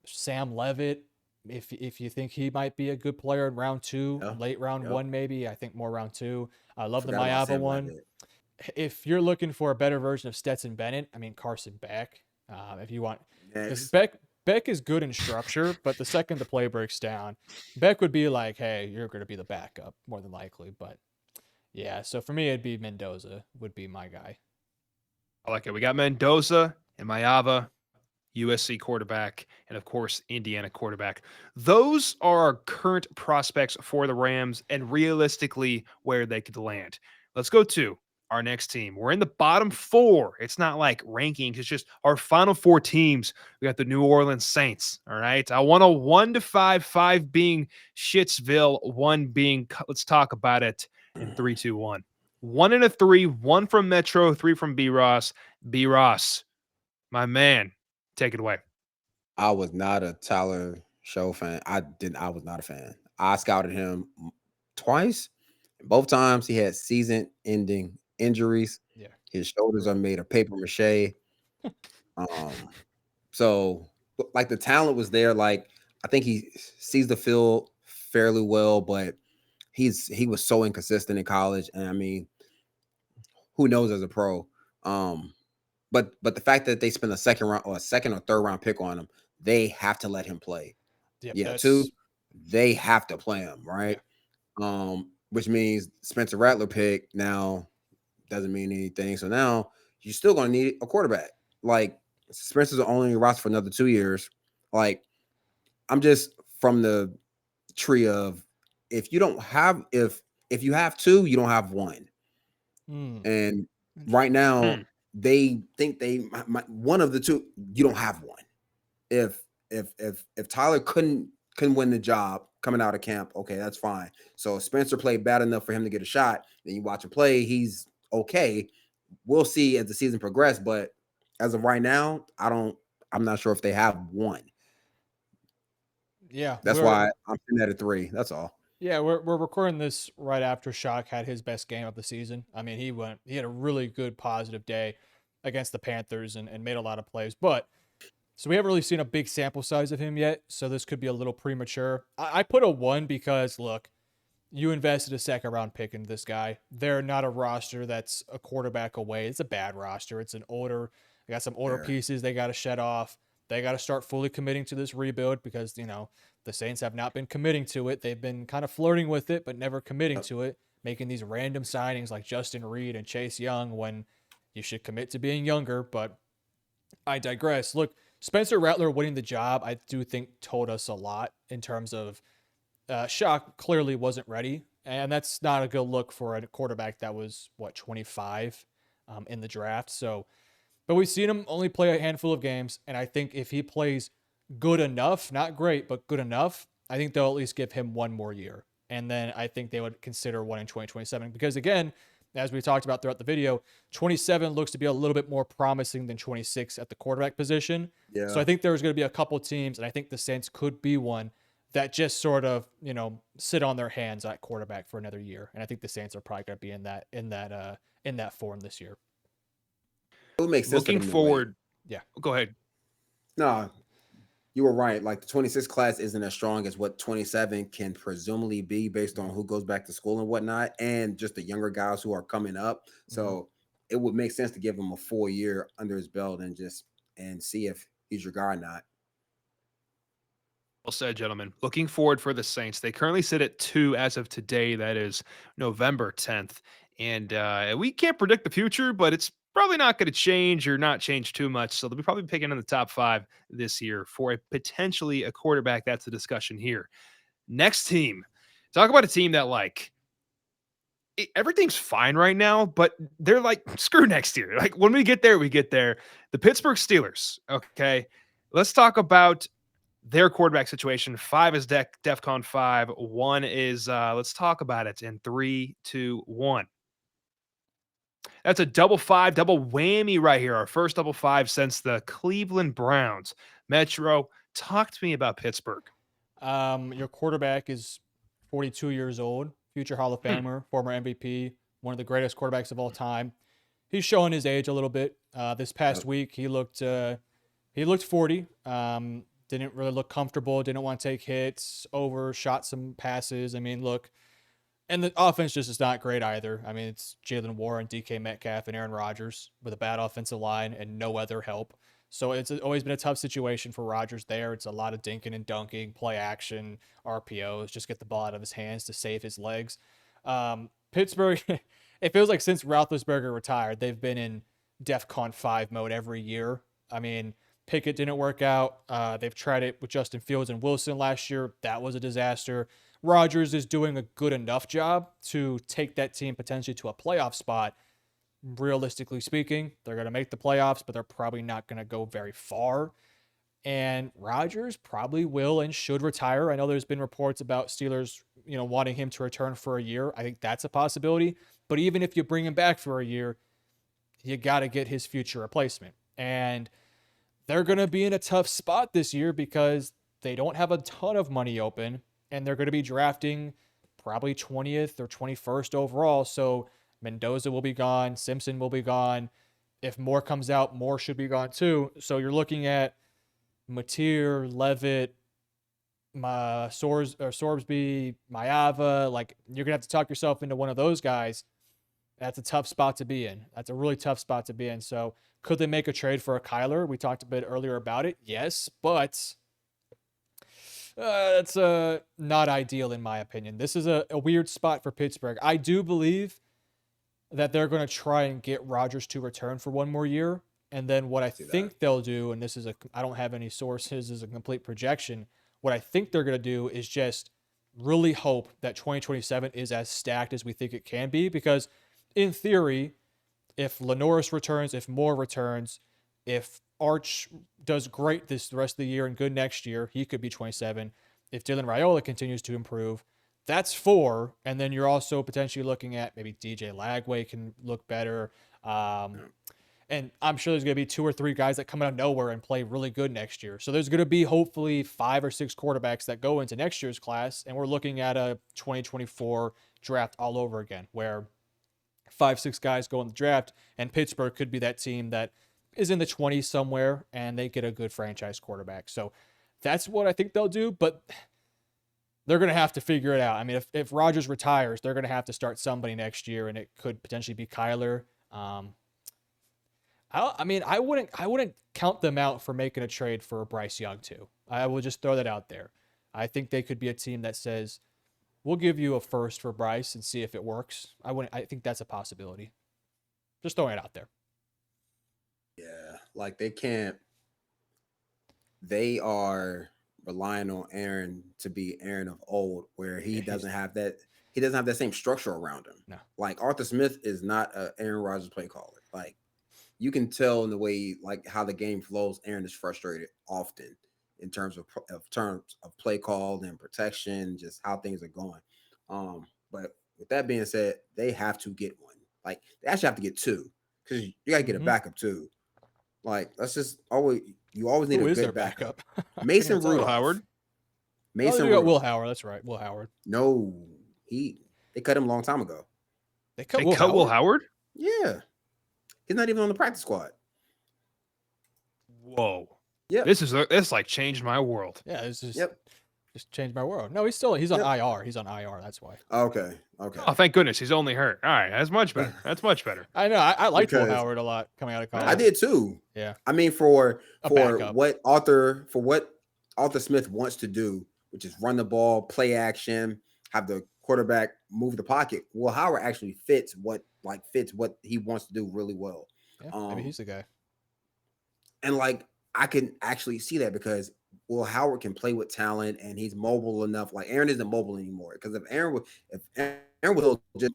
Sam Levitt, if you think he might be a good player in round 2, late round 1 maybe. I think more round 2. I love the Mayava one. Levitt. If you're looking for a better version of Stetson Bennett, I mean Carson Beck. If you want, because Beck is good in structure, but the second the play breaks down, Beck would be like, hey, you're going to be the backup more than likely. But yeah, so for me, it'd be Mendoza would be my guy. I like it. We got Mendoza and Mayava, USC quarterback, and of course, Indiana quarterback. Those are our current prospects for the Rams and realistically where they could land. Let's go to our next team. We're in the bottom 4. It's not like rankings. It's just our final 4 teams. We got the New Orleans Saints. All right. I want a 1 to 5, 5 being Shitsville, 1 being, let's talk about it in 3, 2, 1. 1 and a 3, 1 from Metro, 3 from B Ross. B Ross, my man, take it away. I was not a Tyler Shough fan. I was not a fan. I scouted him twice. Both times he had season-ending injuries. Yeah, his shoulders are made of paper mache. So like the talent was there. Like I think he sees the field fairly well, but he was so inconsistent in college, and I mean, who knows as a pro? But the fact that they spent a second or third round pick on him, they have to let him play. Yep, 2, they have to play him, right? Yeah. Which means Spencer Rattler pick now doesn't mean anything. So now you're still going to need a quarterback. Like Spencer's only on your roster for another 2 years. Like I'm just from the tree of if you have 2, you don't have 1. And right now they think they might one of the 2. You don't have 1. If Tyler couldn't win the job coming out of camp, okay, that's fine. So Spencer played bad enough for him to get a shot. Then you watch him play, he's okay. We'll see as the season progresses, but as of right now, I'm not sure if they have 1. Yeah, that's why I'm sitting at a 3. That's all. Yeah, we're recording this right after Shough had his best game of the season. I mean, he had a really good positive day against the Panthers and made a lot of plays. But so we haven't really seen a big sample size of him yet, so this could be a little premature. I put a 1 because look, you invested a second round pick into this guy. They're not a roster that's a quarterback away. It's a bad roster. They got some older pieces they got to shed off. They got to start fully committing to this rebuild because, the Saints have not been committing to it. They've been kind of flirting with it, but never committing to it, making these random signings like Justin Reed and Chase Young when you should commit to being younger. But I digress. Look, Spencer Rattler winning the job, I do think told us a lot in terms of Shough clearly wasn't ready. And that's not a good look for a quarterback that was, 25 in the draft. So, but we've seen him only play a handful of games. And I think if he plays good enough, not great, but good enough, I think they'll at least give him 1 more year. And then I think they would consider 1 in 2027. Because again, as we talked about throughout the video, 27 looks to be a little bit more promising than 26 at the quarterback position. Yeah. So I think there's going to be a couple teams, and I think the Saints could be one that just sort of, sit on their hands at quarterback for another year. And I think the Saints are probably going to be in that form this year. It would make sense. Looking forward. Yeah. Go ahead. No, you were right. Like the 26 class isn't as strong as what 27 can presumably be based on who goes back to school and whatnot, and just the younger guys who are coming up. So it would make sense to give him a 4 year under his belt and see if he's your guy or not. Well said, gentlemen. Looking forward for the Saints. They currently sit at 2 as of today. That is November 10th. And we can't predict the future, but it's probably not going to change or not change too much. So they'll be probably picking in the top 5 this year for potentially a quarterback. That's the discussion here. Next team. Talk about a team that everything's fine right now, but they're like, screw next year. Like when we get there, we get there. The Pittsburgh Steelers. Okay. let's talk about their quarterback situation. 5 is DEFCON 5. 1 is let's talk about it in 3, 2, 1. That's a double 5, double whammy right here. Our first double 5 since the Cleveland Browns. Metro, talk to me about Pittsburgh. Your quarterback is 42 years old, future Hall of Famer, former MVP, one of the greatest quarterbacks of all time. He's showing his age a little bit. This past week, he looked 40. Didn't really look comfortable. Didn't want to take hits. Overshot some passes. I mean, look, and the offense just is not great either. I mean, it's Jalen Warren, DK Metcalf, and Aaron Rodgers with a bad offensive line and no other help. So it's always been a tough situation for Rodgers there. It's a lot of dinking and dunking, play action, RPOs, just get the ball out of his hands to save his legs. Pittsburgh, it feels like since Roethlisberger retired, they've been in DEFCON 5 mode every year. I mean, Pickett didn't work out. They've tried it with Justin Fields and Wilson last year. That was a disaster. Rodgers is doing a good enough job to take that team potentially to a playoff spot. Realistically speaking, they're going to make the playoffs, but they're probably not going to go very far. And Rodgers probably will and should retire. I know there's been reports about Steelers, wanting him to return for a year. I think that's a possibility. But even if you bring him back for a year, you got to get his future replacement. And they're going to be in a tough spot this year because they don't have a ton of money open, and they're going to be drafting probably 20th or 21st overall. So Mendoza will be gone. Simpson will be gone. If Moore comes out, Moore should be gone too. So you're looking at Mateer, Levitt, Sorsby, Maeva. Like, you're going to have to talk yourself into one of those guys. That's a tough spot to be in. That's a really tough spot to be in. So could they make a trade for a Kyler? We talked a bit earlier about it. Yes, but that's not ideal in my opinion. This is a weird spot for Pittsburgh. I do believe that they're going to try and get Rodgers to return for one more year. And then what I think they'll do, and this is I don't have any sources, this is a complete projection. What I think they're going to do is just really hope that 2027 is as stacked as we think it can be. Because in theory, if Lenoris returns, if Moore returns, if Arch does great the rest of the year and good next year, he could be 27. If Dylan Raiola continues to improve, that's 4. And then you're also potentially looking at maybe DJ Lagway can look better. And I'm sure there's going to be 2 or 3 guys that come out of nowhere and play really good next year. So there's going to be hopefully 5 or 6 quarterbacks that go into next year's class. And we're looking at a 2024 draft all over again, where 5, 6 guys go in the draft, and Pittsburgh could be that team that is in the 20s somewhere, and they get a good franchise quarterback. So that's what I think they'll do, but they're going to have to figure it out. I mean, if Rodgers retires, they're going to have to start somebody next year, and it could potentially be Kyler. I wouldn't count them out for making a trade for Bryce Young too. I will just throw that out there. I think they could be a team that says, we'll give you a first for Bryce and see if it works. I think that's a possibility. Just throwing it out there. Yeah, like they are relying on Aaron to be Aaron of old, where he doesn't have that same structure around him. No. Like, Arthur Smith is not a Aaron Rodgers play caller. Like, you can tell in the way, like, how the game flows, Aaron is frustrated often in terms of play call and protection, just how things are going. But with that being said, they have to get one. Like, they actually have to get 2, because you got to get a backup too. Like, you always need a good backup. Mason Rudolph. Howard. Mason Rudolph. Will Howard. That's right. Will Howard. No, they cut him a long time ago. They cut Will Howard? Yeah. He's not even on the practice squad. Whoa. Yeah. This like changed my world. Yeah, this is just changed my world. No, he's on IR. He's on IR. That's why. Okay. Oh, thank goodness. He's only hurt. All right. That's much better. I know. I liked Will Howard a lot coming out of college. I did too. Yeah. I mean, for what Arthur Smith wants to do, which is run the ball, play action, have the quarterback move the pocket. Will Howard actually fits what he wants to do really well. Yeah, maybe he's the guy. And like, I can actually see that because Will Howard can play with talent and he's mobile enough. Like, Aaron isn't mobile anymore. Because if Aaron was just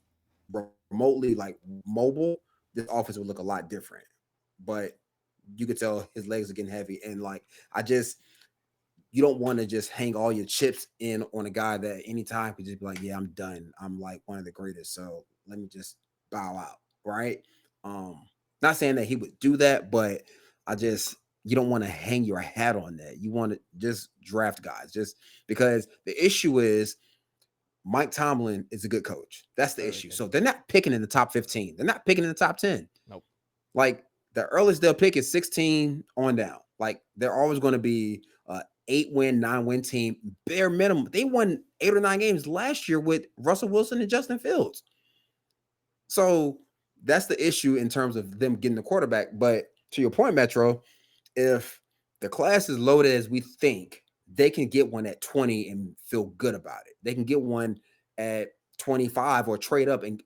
remotely like mobile, this offense would look a lot different. But you could tell his legs are getting heavy. And like, you don't want to just hang all your chips in on a guy that anytime could just be like, yeah, I'm done. I'm like one of the greatest. So let me just bow out. Right. Not saying that he would do that, but you don't want to hang your hat on that. You want to just draft guys just because the issue is Mike Tomlin is a good coach. That's the issue. So they're not picking in the top 15. They're not picking in the top 10. Nope. Like the earliest they'll pick is 16 on down. Like they're always going to be 8-win, 9-win team, bare minimum. They won 8 or 9 games last year with Russell Wilson and Justin Fields. So that's the issue in terms of them getting the quarterback. But to your point, Metro, if the class is loaded as we think, they can get one at 20 and feel good about it. They can get one at 25 or trade up and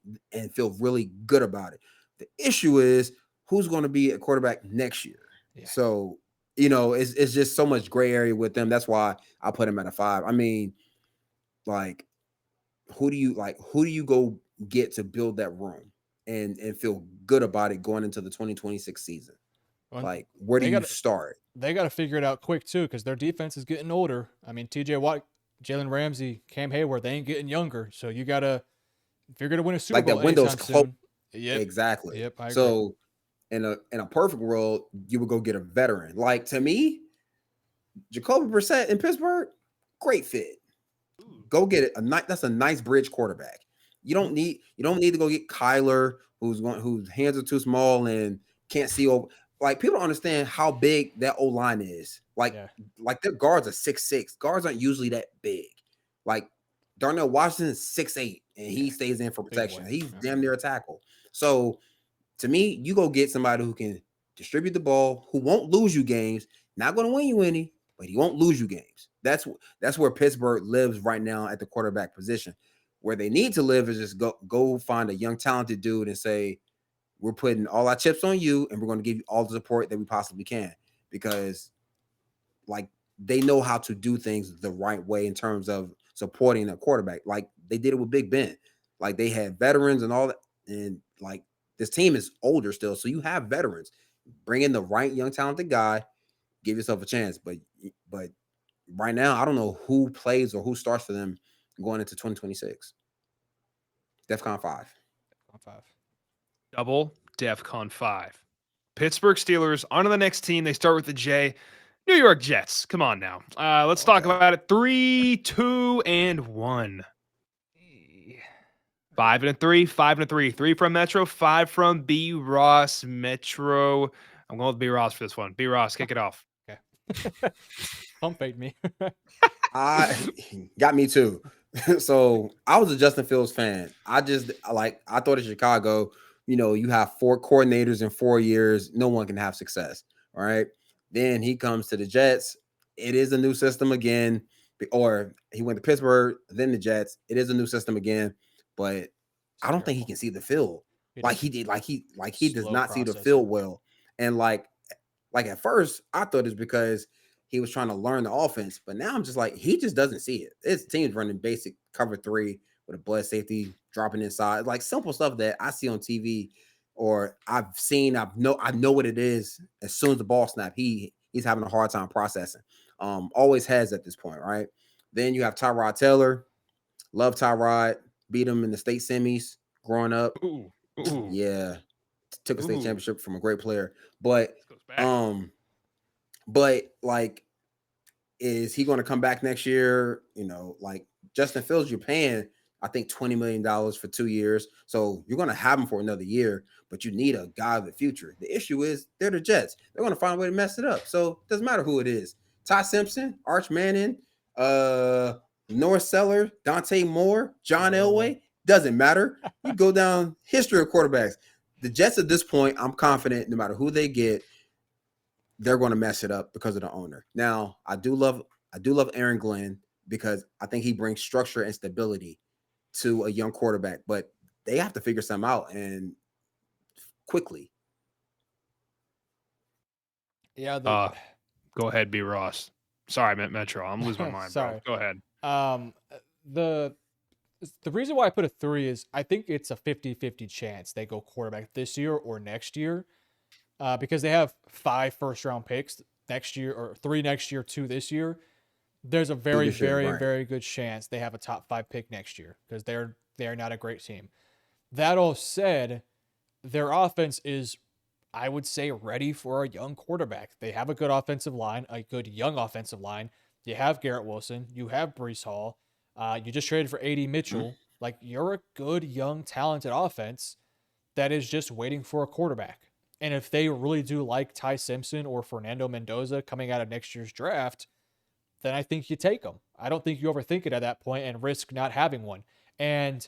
feel really good about it. The issue is who's going to be a quarterback next year. Yeah. So, it's just so much gray area with them. That's why I put him at a 5. I mean, like, who do you go get to build that room and feel good about it going into the 2026 season? Like, where do you start? They got to figure it out quick, too, because their defense is getting older. I mean, TJ Watt, Jalen Ramsey, Cam Hayward, they ain't getting younger. So you got to, if you're going to win a Super Bowl, that window's closed. Yep. Exactly. Yep, I agree. So in a perfect world, you would go get a veteran. Like, to me, Jacoby Brissett in Pittsburgh, great fit. Go get it. That's a nice bridge quarterback. You don't need to go get Kyler, whose hands are too small and can't see over. Like, people don't understand how big that O-line is. Like their guards are 6'6". Guards aren't usually that big. Like, Darnell Washington is 6'8", and he stays in for protection. He's damn near a tackle. So, to me, you go get somebody who can distribute the ball, who won't lose you games. Not going to win you any, but he won't lose you games. That's where Pittsburgh lives right now at the quarterback position. Where they need to live is just go find a young, talented dude and say, we're putting all our chips on you, and we're going to give you all the support that we possibly can, because like they know how to do things the right way in terms of supporting a quarterback. Like they did it with Big Ben. Like they had veterans and all that. And like this team is older still. So you have veterans. Bring in the right young, talented guy, give yourself a chance. But right now, I don't know who plays or who starts for them going into 2026. DEFCON 5. DEFCON 5. Double DEFCON 5. Pittsburgh Steelers on to the next team. They start with the J. New York Jets. Come on now. Let's talk about it. 3-2-1. 5-3. 5-3. 3 from Metro. 5 from B. Ross. Metro. I'm going with B. Ross for this one. B. Ross, kick it off. Okay. Pump fake me. Got me too. So I was a Justin Fields fan. I thought in Chicago, you have 4 coordinators in 4 years. No one can have success. All right. Then he comes to the Jets. It is a new system again. Or he went to Pittsburgh, then the Jets. It is a new system again. But I don't think he can see the field like he did. Like he does not see the field well. And like at first, I thought it's because he was trying to learn the offense. But now I'm just like, he just doesn't see it. His team's running basic cover 3 with a blood safety dropping inside, like simple stuff that I see on TV or I've seen. I know what it is. As soon as the ball snap, he's having a hard time processing. Always has at this point, right? Then you have Tyrod Taylor. Love Tyrod. Beat him in the state semis growing up. Ooh. Yeah, took a state championship from a great player. But like, is he going to come back next year? Like Justin Fields, you're paying, I think, $20 million for 2 years. So you're going to have him for another year, but you need a guy of the future. The issue is they're the Jets. They're going to find a way to mess it up. So it doesn't matter who it is. Ty Simpson, Arch Manning, Norris Seller, Dante Moore, John Elway, doesn't matter. You go down history of quarterbacks. The Jets at this point, I'm confident no matter who they get, they're going to mess it up because of the owner. Now, I do love Aaron Glenn because I think he brings structure and stability to a young quarterback, but they have to figure something out and quickly. Yeah. Go ahead, B. Ross. Sorry, Metro. I'm losing my mind. Sorry. Bro. Go ahead. The reason why I put a 3 is I think it's a 50-50 chance they go quarterback this year or next year. because they have 5 first-round picks next year, or 3 next year, 2 this year. There's a very, very, right. very good chance they have a top 5 pick next year because they're not a great team. That all said, their offense is, I would say, ready for a young quarterback. They have a good offensive line, a good young offensive line. You have Garrett Wilson. You have Breece Hall. You just traded for A.D. Mitchell. Like, you're a good, young, talented offense that is just waiting for a quarterback. And if they really do like Ty Simpson or Fernando Mendoza coming out of next year's draft, then I think you take them. I don't think you overthink it at that point and risk not having one. And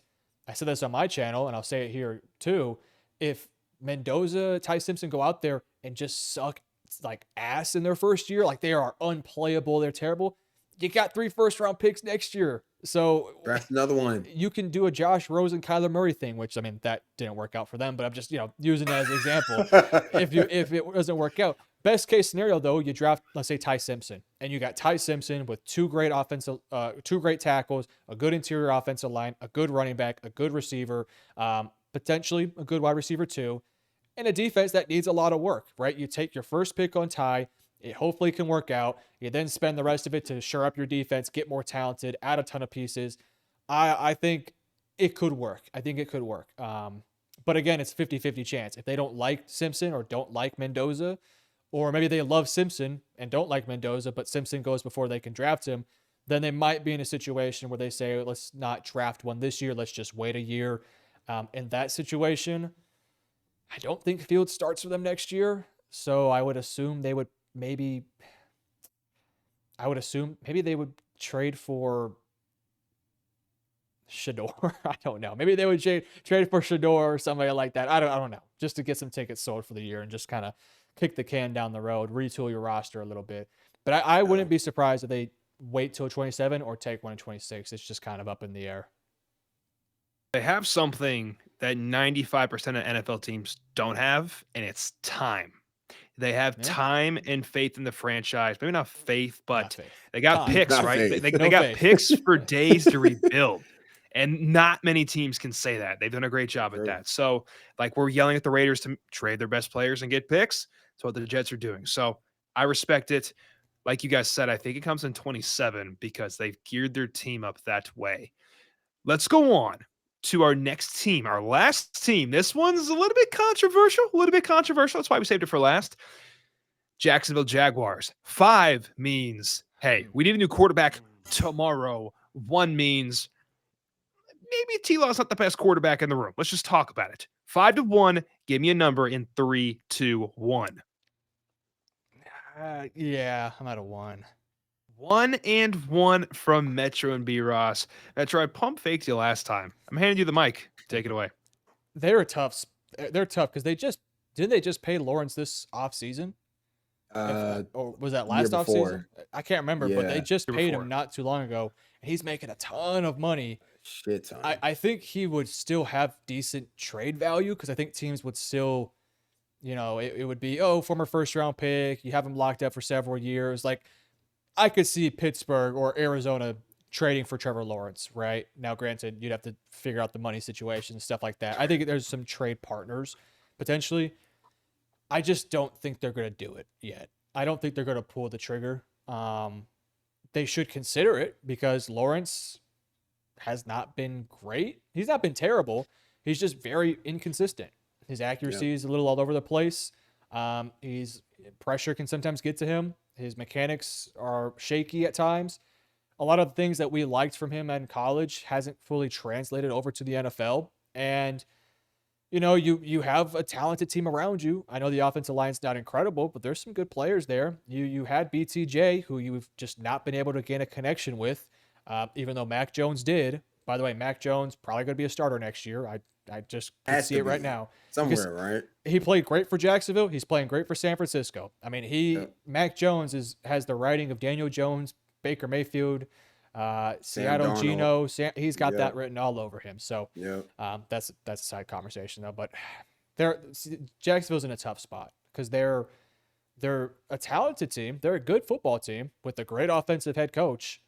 I said this on my channel, and I'll say it here too. If Mendoza, Ty Simpson go out there and just suck like ass in their first year, like they are unplayable, they're terrible, you got 3 first-round picks next year. So Draft another one. You can do a Josh Rosen, Kyler Murray thing, which, I mean, that didn't work out for them, but I'm just, using that as an example. If it doesn't work out, best case scenario though, you draft, let's say, Ty Simpson, and you got Ty Simpson with 2 great tackles, a good interior offensive line, a good running back, a good receiver, potentially a good wide receiver too, and a defense that needs a lot of work, right? You take your first pick on Ty. It hopefully can work out. You then spend the rest of it to shore up your defense, get more talented, add a ton of pieces. I think it could work. I think it could work. But again, it's 50-50 chance. If they don't like Simpson or don't like Mendoza, or maybe they love Simpson and don't like Mendoza, but Simpson goes before they can draft him, then they might be in a situation where they say, let's not draft one this year. Let's just wait a year. In that situation, I don't think Fields starts for them next year. So I would assume they would maybe they would trade for Shador. I don't know. Maybe they would trade for Shador or somebody like that. I don't know. Just to get some tickets sold for the year and just kind of kick the can down the road, retool your roster a little bit. But I wouldn't be surprised if they wait till 27 or take one in 26. It's just kind of up in the air. They have something that 95% of NFL teams don't have, and it's time. They have time and faith in the franchise. Maybe not faith, but they got picks, right? They got picks for days to rebuild. And not many teams can say that. They've done a great job at that. So, like, we're yelling at the Raiders to trade their best players and get picks. That's what the Jets are doing. So, I respect it. Like you guys said, I think it comes in 27 because they've geared their team up that way. Let's go on to our next team, our last team. This one's a little bit controversial. That's why we saved it for last. Jacksonville Jaguars. 5 means, hey, we need a new quarterback tomorrow. 1 means maybe T-Law's not the best quarterback in the room. Let's just talk about it. 5-1. Give me a number in 3, 2, 1. Yeah, I'm at a 1. 1-1 from Metro and B. Ross. Metro, I pump faked you last time. I'm handing you the mic. Take it away. They're tough because they just pay Lawrence this offseason? Or was that last offseason? I can't remember, but they just paid him not too long ago. And he's making a ton of money. Shit ton. I think he would still have decent trade value because I think teams would still, it would be, former first-round pick. You have him locked up for several years. Like, I could see Pittsburgh or Arizona trading for Trevor Lawrence, right? Now, granted, you'd have to figure out the money situation and stuff like that. I think there's some trade partners, potentially. I just don't think they're going to do it yet. I don't think they're going to pull the trigger. They should consider it because Lawrence has not been great. He's not been terrible. He's just very inconsistent. His accuracy is a little all over the place. Pressure can sometimes get to him. His mechanics are shaky at times. A lot of the things that we liked from him in college hasn't fully translated over to the NFL. And, you have a talented team around you. I know the offensive line's not incredible, but there's some good players there. You had BTJ, who you've just not been able to gain a connection with, even though Mac Jones did. By the way, Mac Jones probably going to be a starter next year. I just can see it right now. Somewhere, right? He played great for Jacksonville. He's playing great for San Francisco. I mean, Mac Jones has the writing of Daniel Jones, Baker Mayfield, Seattle Geno. He's got that written all over him. So that's a side conversation though. But Jacksonville's in a tough spot because they're a talented team. They're a good football team with a great offensive head coach,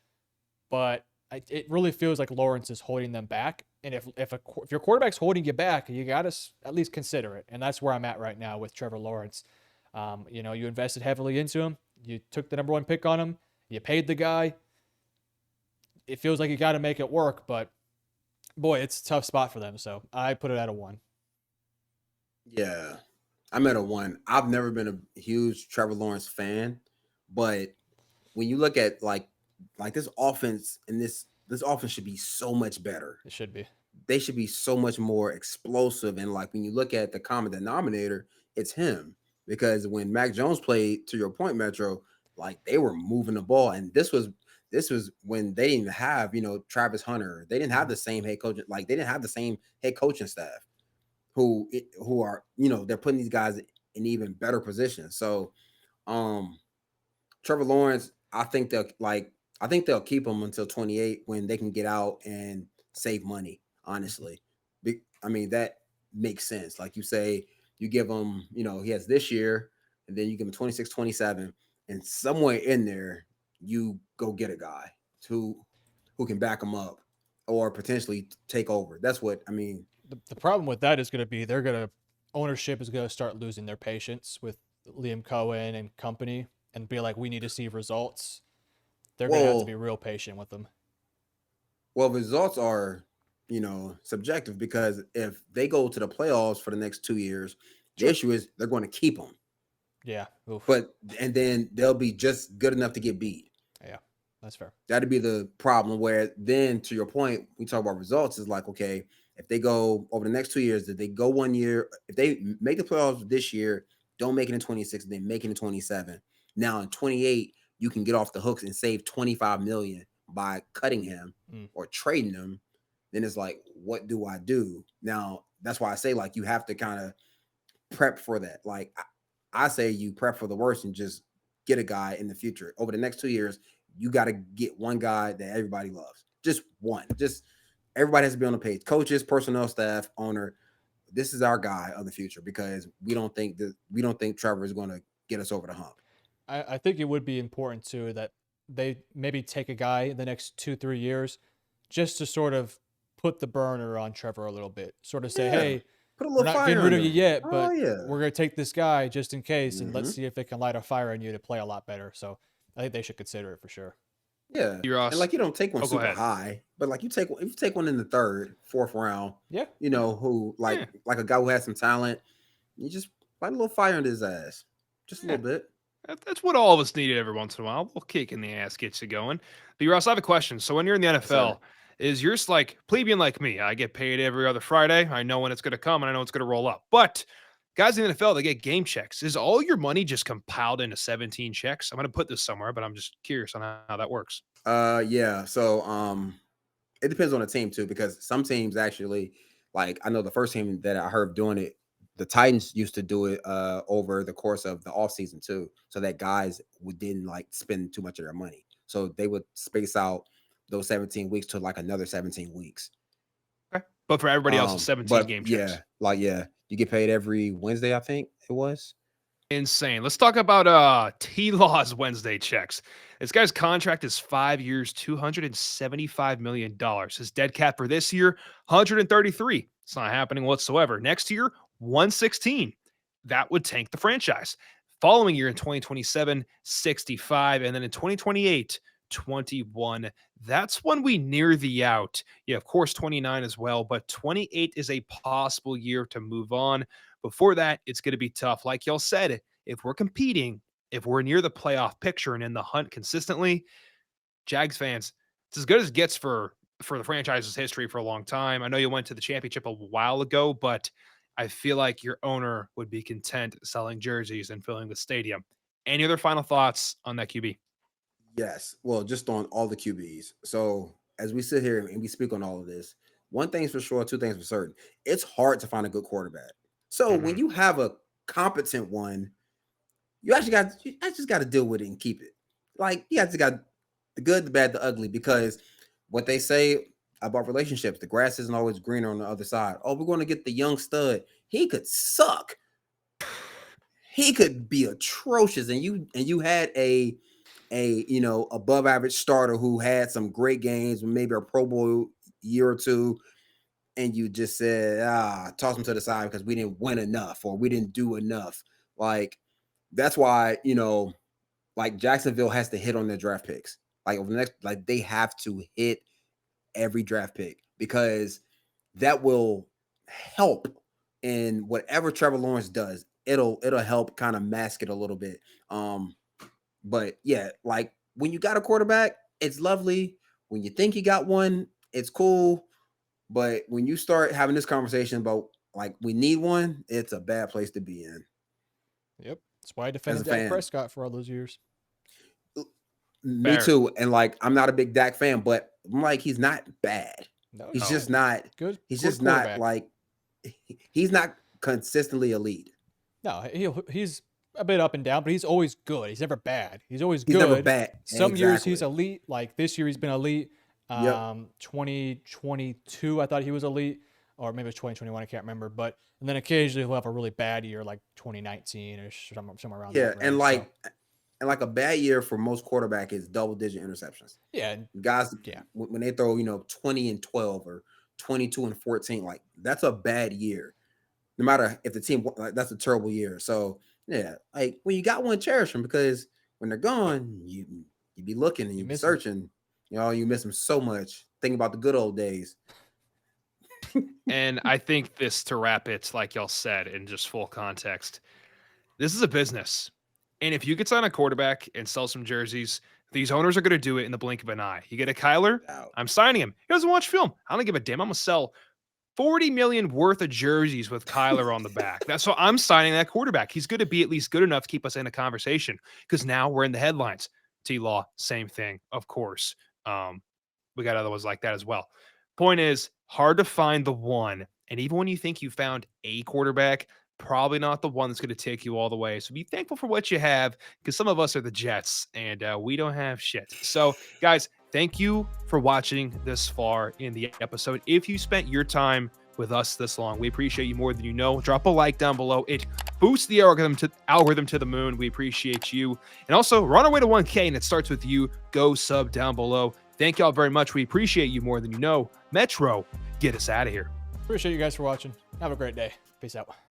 but it really feels like Lawrence is holding them back. And if your quarterback's holding you back, you got to at least consider it. And that's where I'm at right now with Trevor Lawrence. You invested heavily into him. You took the number 1 pick on him. You paid the guy. It feels like you got to make it work, but boy, it's a tough spot for them. So I put it at a 1. Yeah, I'm at a 1. I've never been a huge Trevor Lawrence fan, but when you look at like this offense, and this offense should be so much better. It should be. They should be so much more explosive. And like when you look at the common denominator, it's him. Because when Mac Jones played, to your point, Metro, like they were moving the ball, and this was when they didn't have Travis Hunter. They didn't have the same head coach. Like they didn't have the same head coaching staff who are they're putting these guys in even better positions. So Trevor Lawrence, I think they'll keep him until 28 when they can get out and save money. Honestly, I mean that makes sense. Like you say, you give him, he has this year, and then you give him 26, 27, and somewhere in there, you go get a guy who can back him up or potentially take over. That's what I mean. The problem with that is going to be ownership is going to start losing their patience with Liam Cohen and company and be like, we need to see results. They're going to have to be real patient with them. Well, results are, subjective, because if they go to the playoffs for the next 2 years, the issue is they're going to keep them. Yeah. Oof. And then they'll be just good enough to get beat. Yeah, that's fair. That'd be the problem, where then, to your point, we talk about results, is like, okay, if they go over the next 2 years, if they go 1 year, if they make the playoffs this year, don't make it in 26, and then make it in 27. Now in 28, you can get off the hooks and save $25 million by cutting him or trading him. Then it's like, what do I do? Now, that's why I say, like, you have to kind of prep for that. Like, I say you prep for the worst and just get a guy in the future. Over the next 2 years, you got to get one guy that everybody loves. Just one. Just everybody has to be on the page. Coaches, personnel staff, owner. This is our guy of the future, because we don't think Trevor is going to get us over the hump. I think it would be important too that they maybe take a guy in the next 2-3 years just to sort of put the burner on Trevor a little bit. Sort of say, hey, we're not getting rid of you yet, but we're going to take this guy just in case, and let's see if it can light a fire in you to play a lot better. So I think they should consider it for sure. Yeah, and like you don't take one super high, but like if you take one in the 3rd, 4th round, who like a guy who has some talent, you just light a little fire under his ass, just a little bit. That's what all of us need every once in a while. A little kick in the ass gets you going. But Ross, I have a question. So when you're in the NFL, is yours like plebeian like me? I get paid every other Friday. I know when it's going to come, and I know it's going to roll up. But guys in the NFL, they get game checks. Is all your money just compiled into 17 checks? I'm going to put this somewhere, but I'm just curious on how that works. Yeah. So it depends on the team too, because some teams actually, like I know the first team that I heard doing it, the Titans used to do it over the course of the offseason too, so that guys didn't like spend too much of their money. So they would space out those 17 weeks to like another 17 weeks. Okay. But for everybody else, it's 17 game checks. You get paid every Wednesday, I think it was. Insane. Let's talk about T-Law's Wednesday checks. This guy's contract is 5 years, $275 million. His dead cap for this year, 133. It's not happening whatsoever. Next year, 116. That would tank the franchise. Following year in 2027, 65. And then in 2028, 21. That's when we near the out. Yeah, of course, 29 as well, but 28 is a possible year to move on. Before that, it's going to be tough. Like y'all said, if we're competing, if we're near the playoff picture and in the hunt consistently, Jags fans, it's as good as it gets for the franchise's history for a long time. I know you went to the championship a while ago, but I feel like your owner would be content selling jerseys and filling the stadium. Any other final thoughts on that QB? Yes. Well, just on all the QBs. So as we sit here and we speak on all of this, one thing's for sure, two things for certain. It's hard to find a good quarterback. So when you have a competent one, you just got to deal with it and keep it. Like you just got the good, the bad, the ugly, because what they say about relationships, the grass isn't always greener on the other side. Oh, we're going to get the young stud. He could suck. He could be atrocious. And you had a above average starter who had some great games, maybe a Pro Bowl year or two. and you just said, toss him to the side because we didn't win enough or we didn't do enough. Like, that's why, like Jacksonville has to hit on their draft picks. Like over the next, like they have to hit every draft pick because that will help in whatever Trevor Lawrence does. It'll help kind of mask it a little bit. But yeah, like when you got a quarterback, it's lovely. When you think you got one, it's cool. But when you start having this conversation about like we need one, it's a bad place to be in. Yep. That's why I defended Dak Prescott for all those years. Me too. And like I'm not a big Dak fan, but I'm like he's not bad. No, he's just not good. He's just not like he's not consistently elite. No, he's a bit up and down, but he's always good. He's never bad. He's always good. He's never bad. Some years he's elite. Like this year he's been elite. 2022 I thought he was elite, or maybe it was 2021. I can't remember. But and then occasionally he'll have a really bad year, like 2019 or somewhere around. Yeah, and like a bad year for most quarterback is double-digit interceptions. Yeah, guys. Yeah, when they throw 20 and 12 or 22 and 14, like that's a bad year. No matter if the team, like that's a terrible year. So yeah, like when you got one, cherish them because when they're gone, you be looking and you be searching. You miss them so much. Think about the good old days. And I think this, to wrap it, like y'all said, in just full context, this is a business. And if you could sign a quarterback and sell some jerseys, these owners are going to do it in the blink of an eye. You get a Kyler, I'm signing him. He doesn't watch film. I don't give a damn. I'm going to sell $40 million worth of jerseys with Kyler on the back. That's why I'm signing that quarterback. He's going to be at least good enough to keep us in a conversation because now we're in the headlines. T-Law, same thing, of course. We got other ones like that as well. Point is, hard to find the one. And even when you think you found a quarterback, probably not the one that's going to take you all the way. So be thankful for what you have because some of us are the Jets and we don't have shit. So, guys, thank you for watching this far in the episode. If you spent your time with us this long, we appreciate you more than you know. Drop a like down below. It boosts the algorithm to the moon. We appreciate you. And also, we're on our way to 1K, and it starts with you. Go sub down below. Thank y'all very much. We appreciate you more than you know. Metro, get us out of here. Appreciate you guys for watching. Have a great day. Peace out.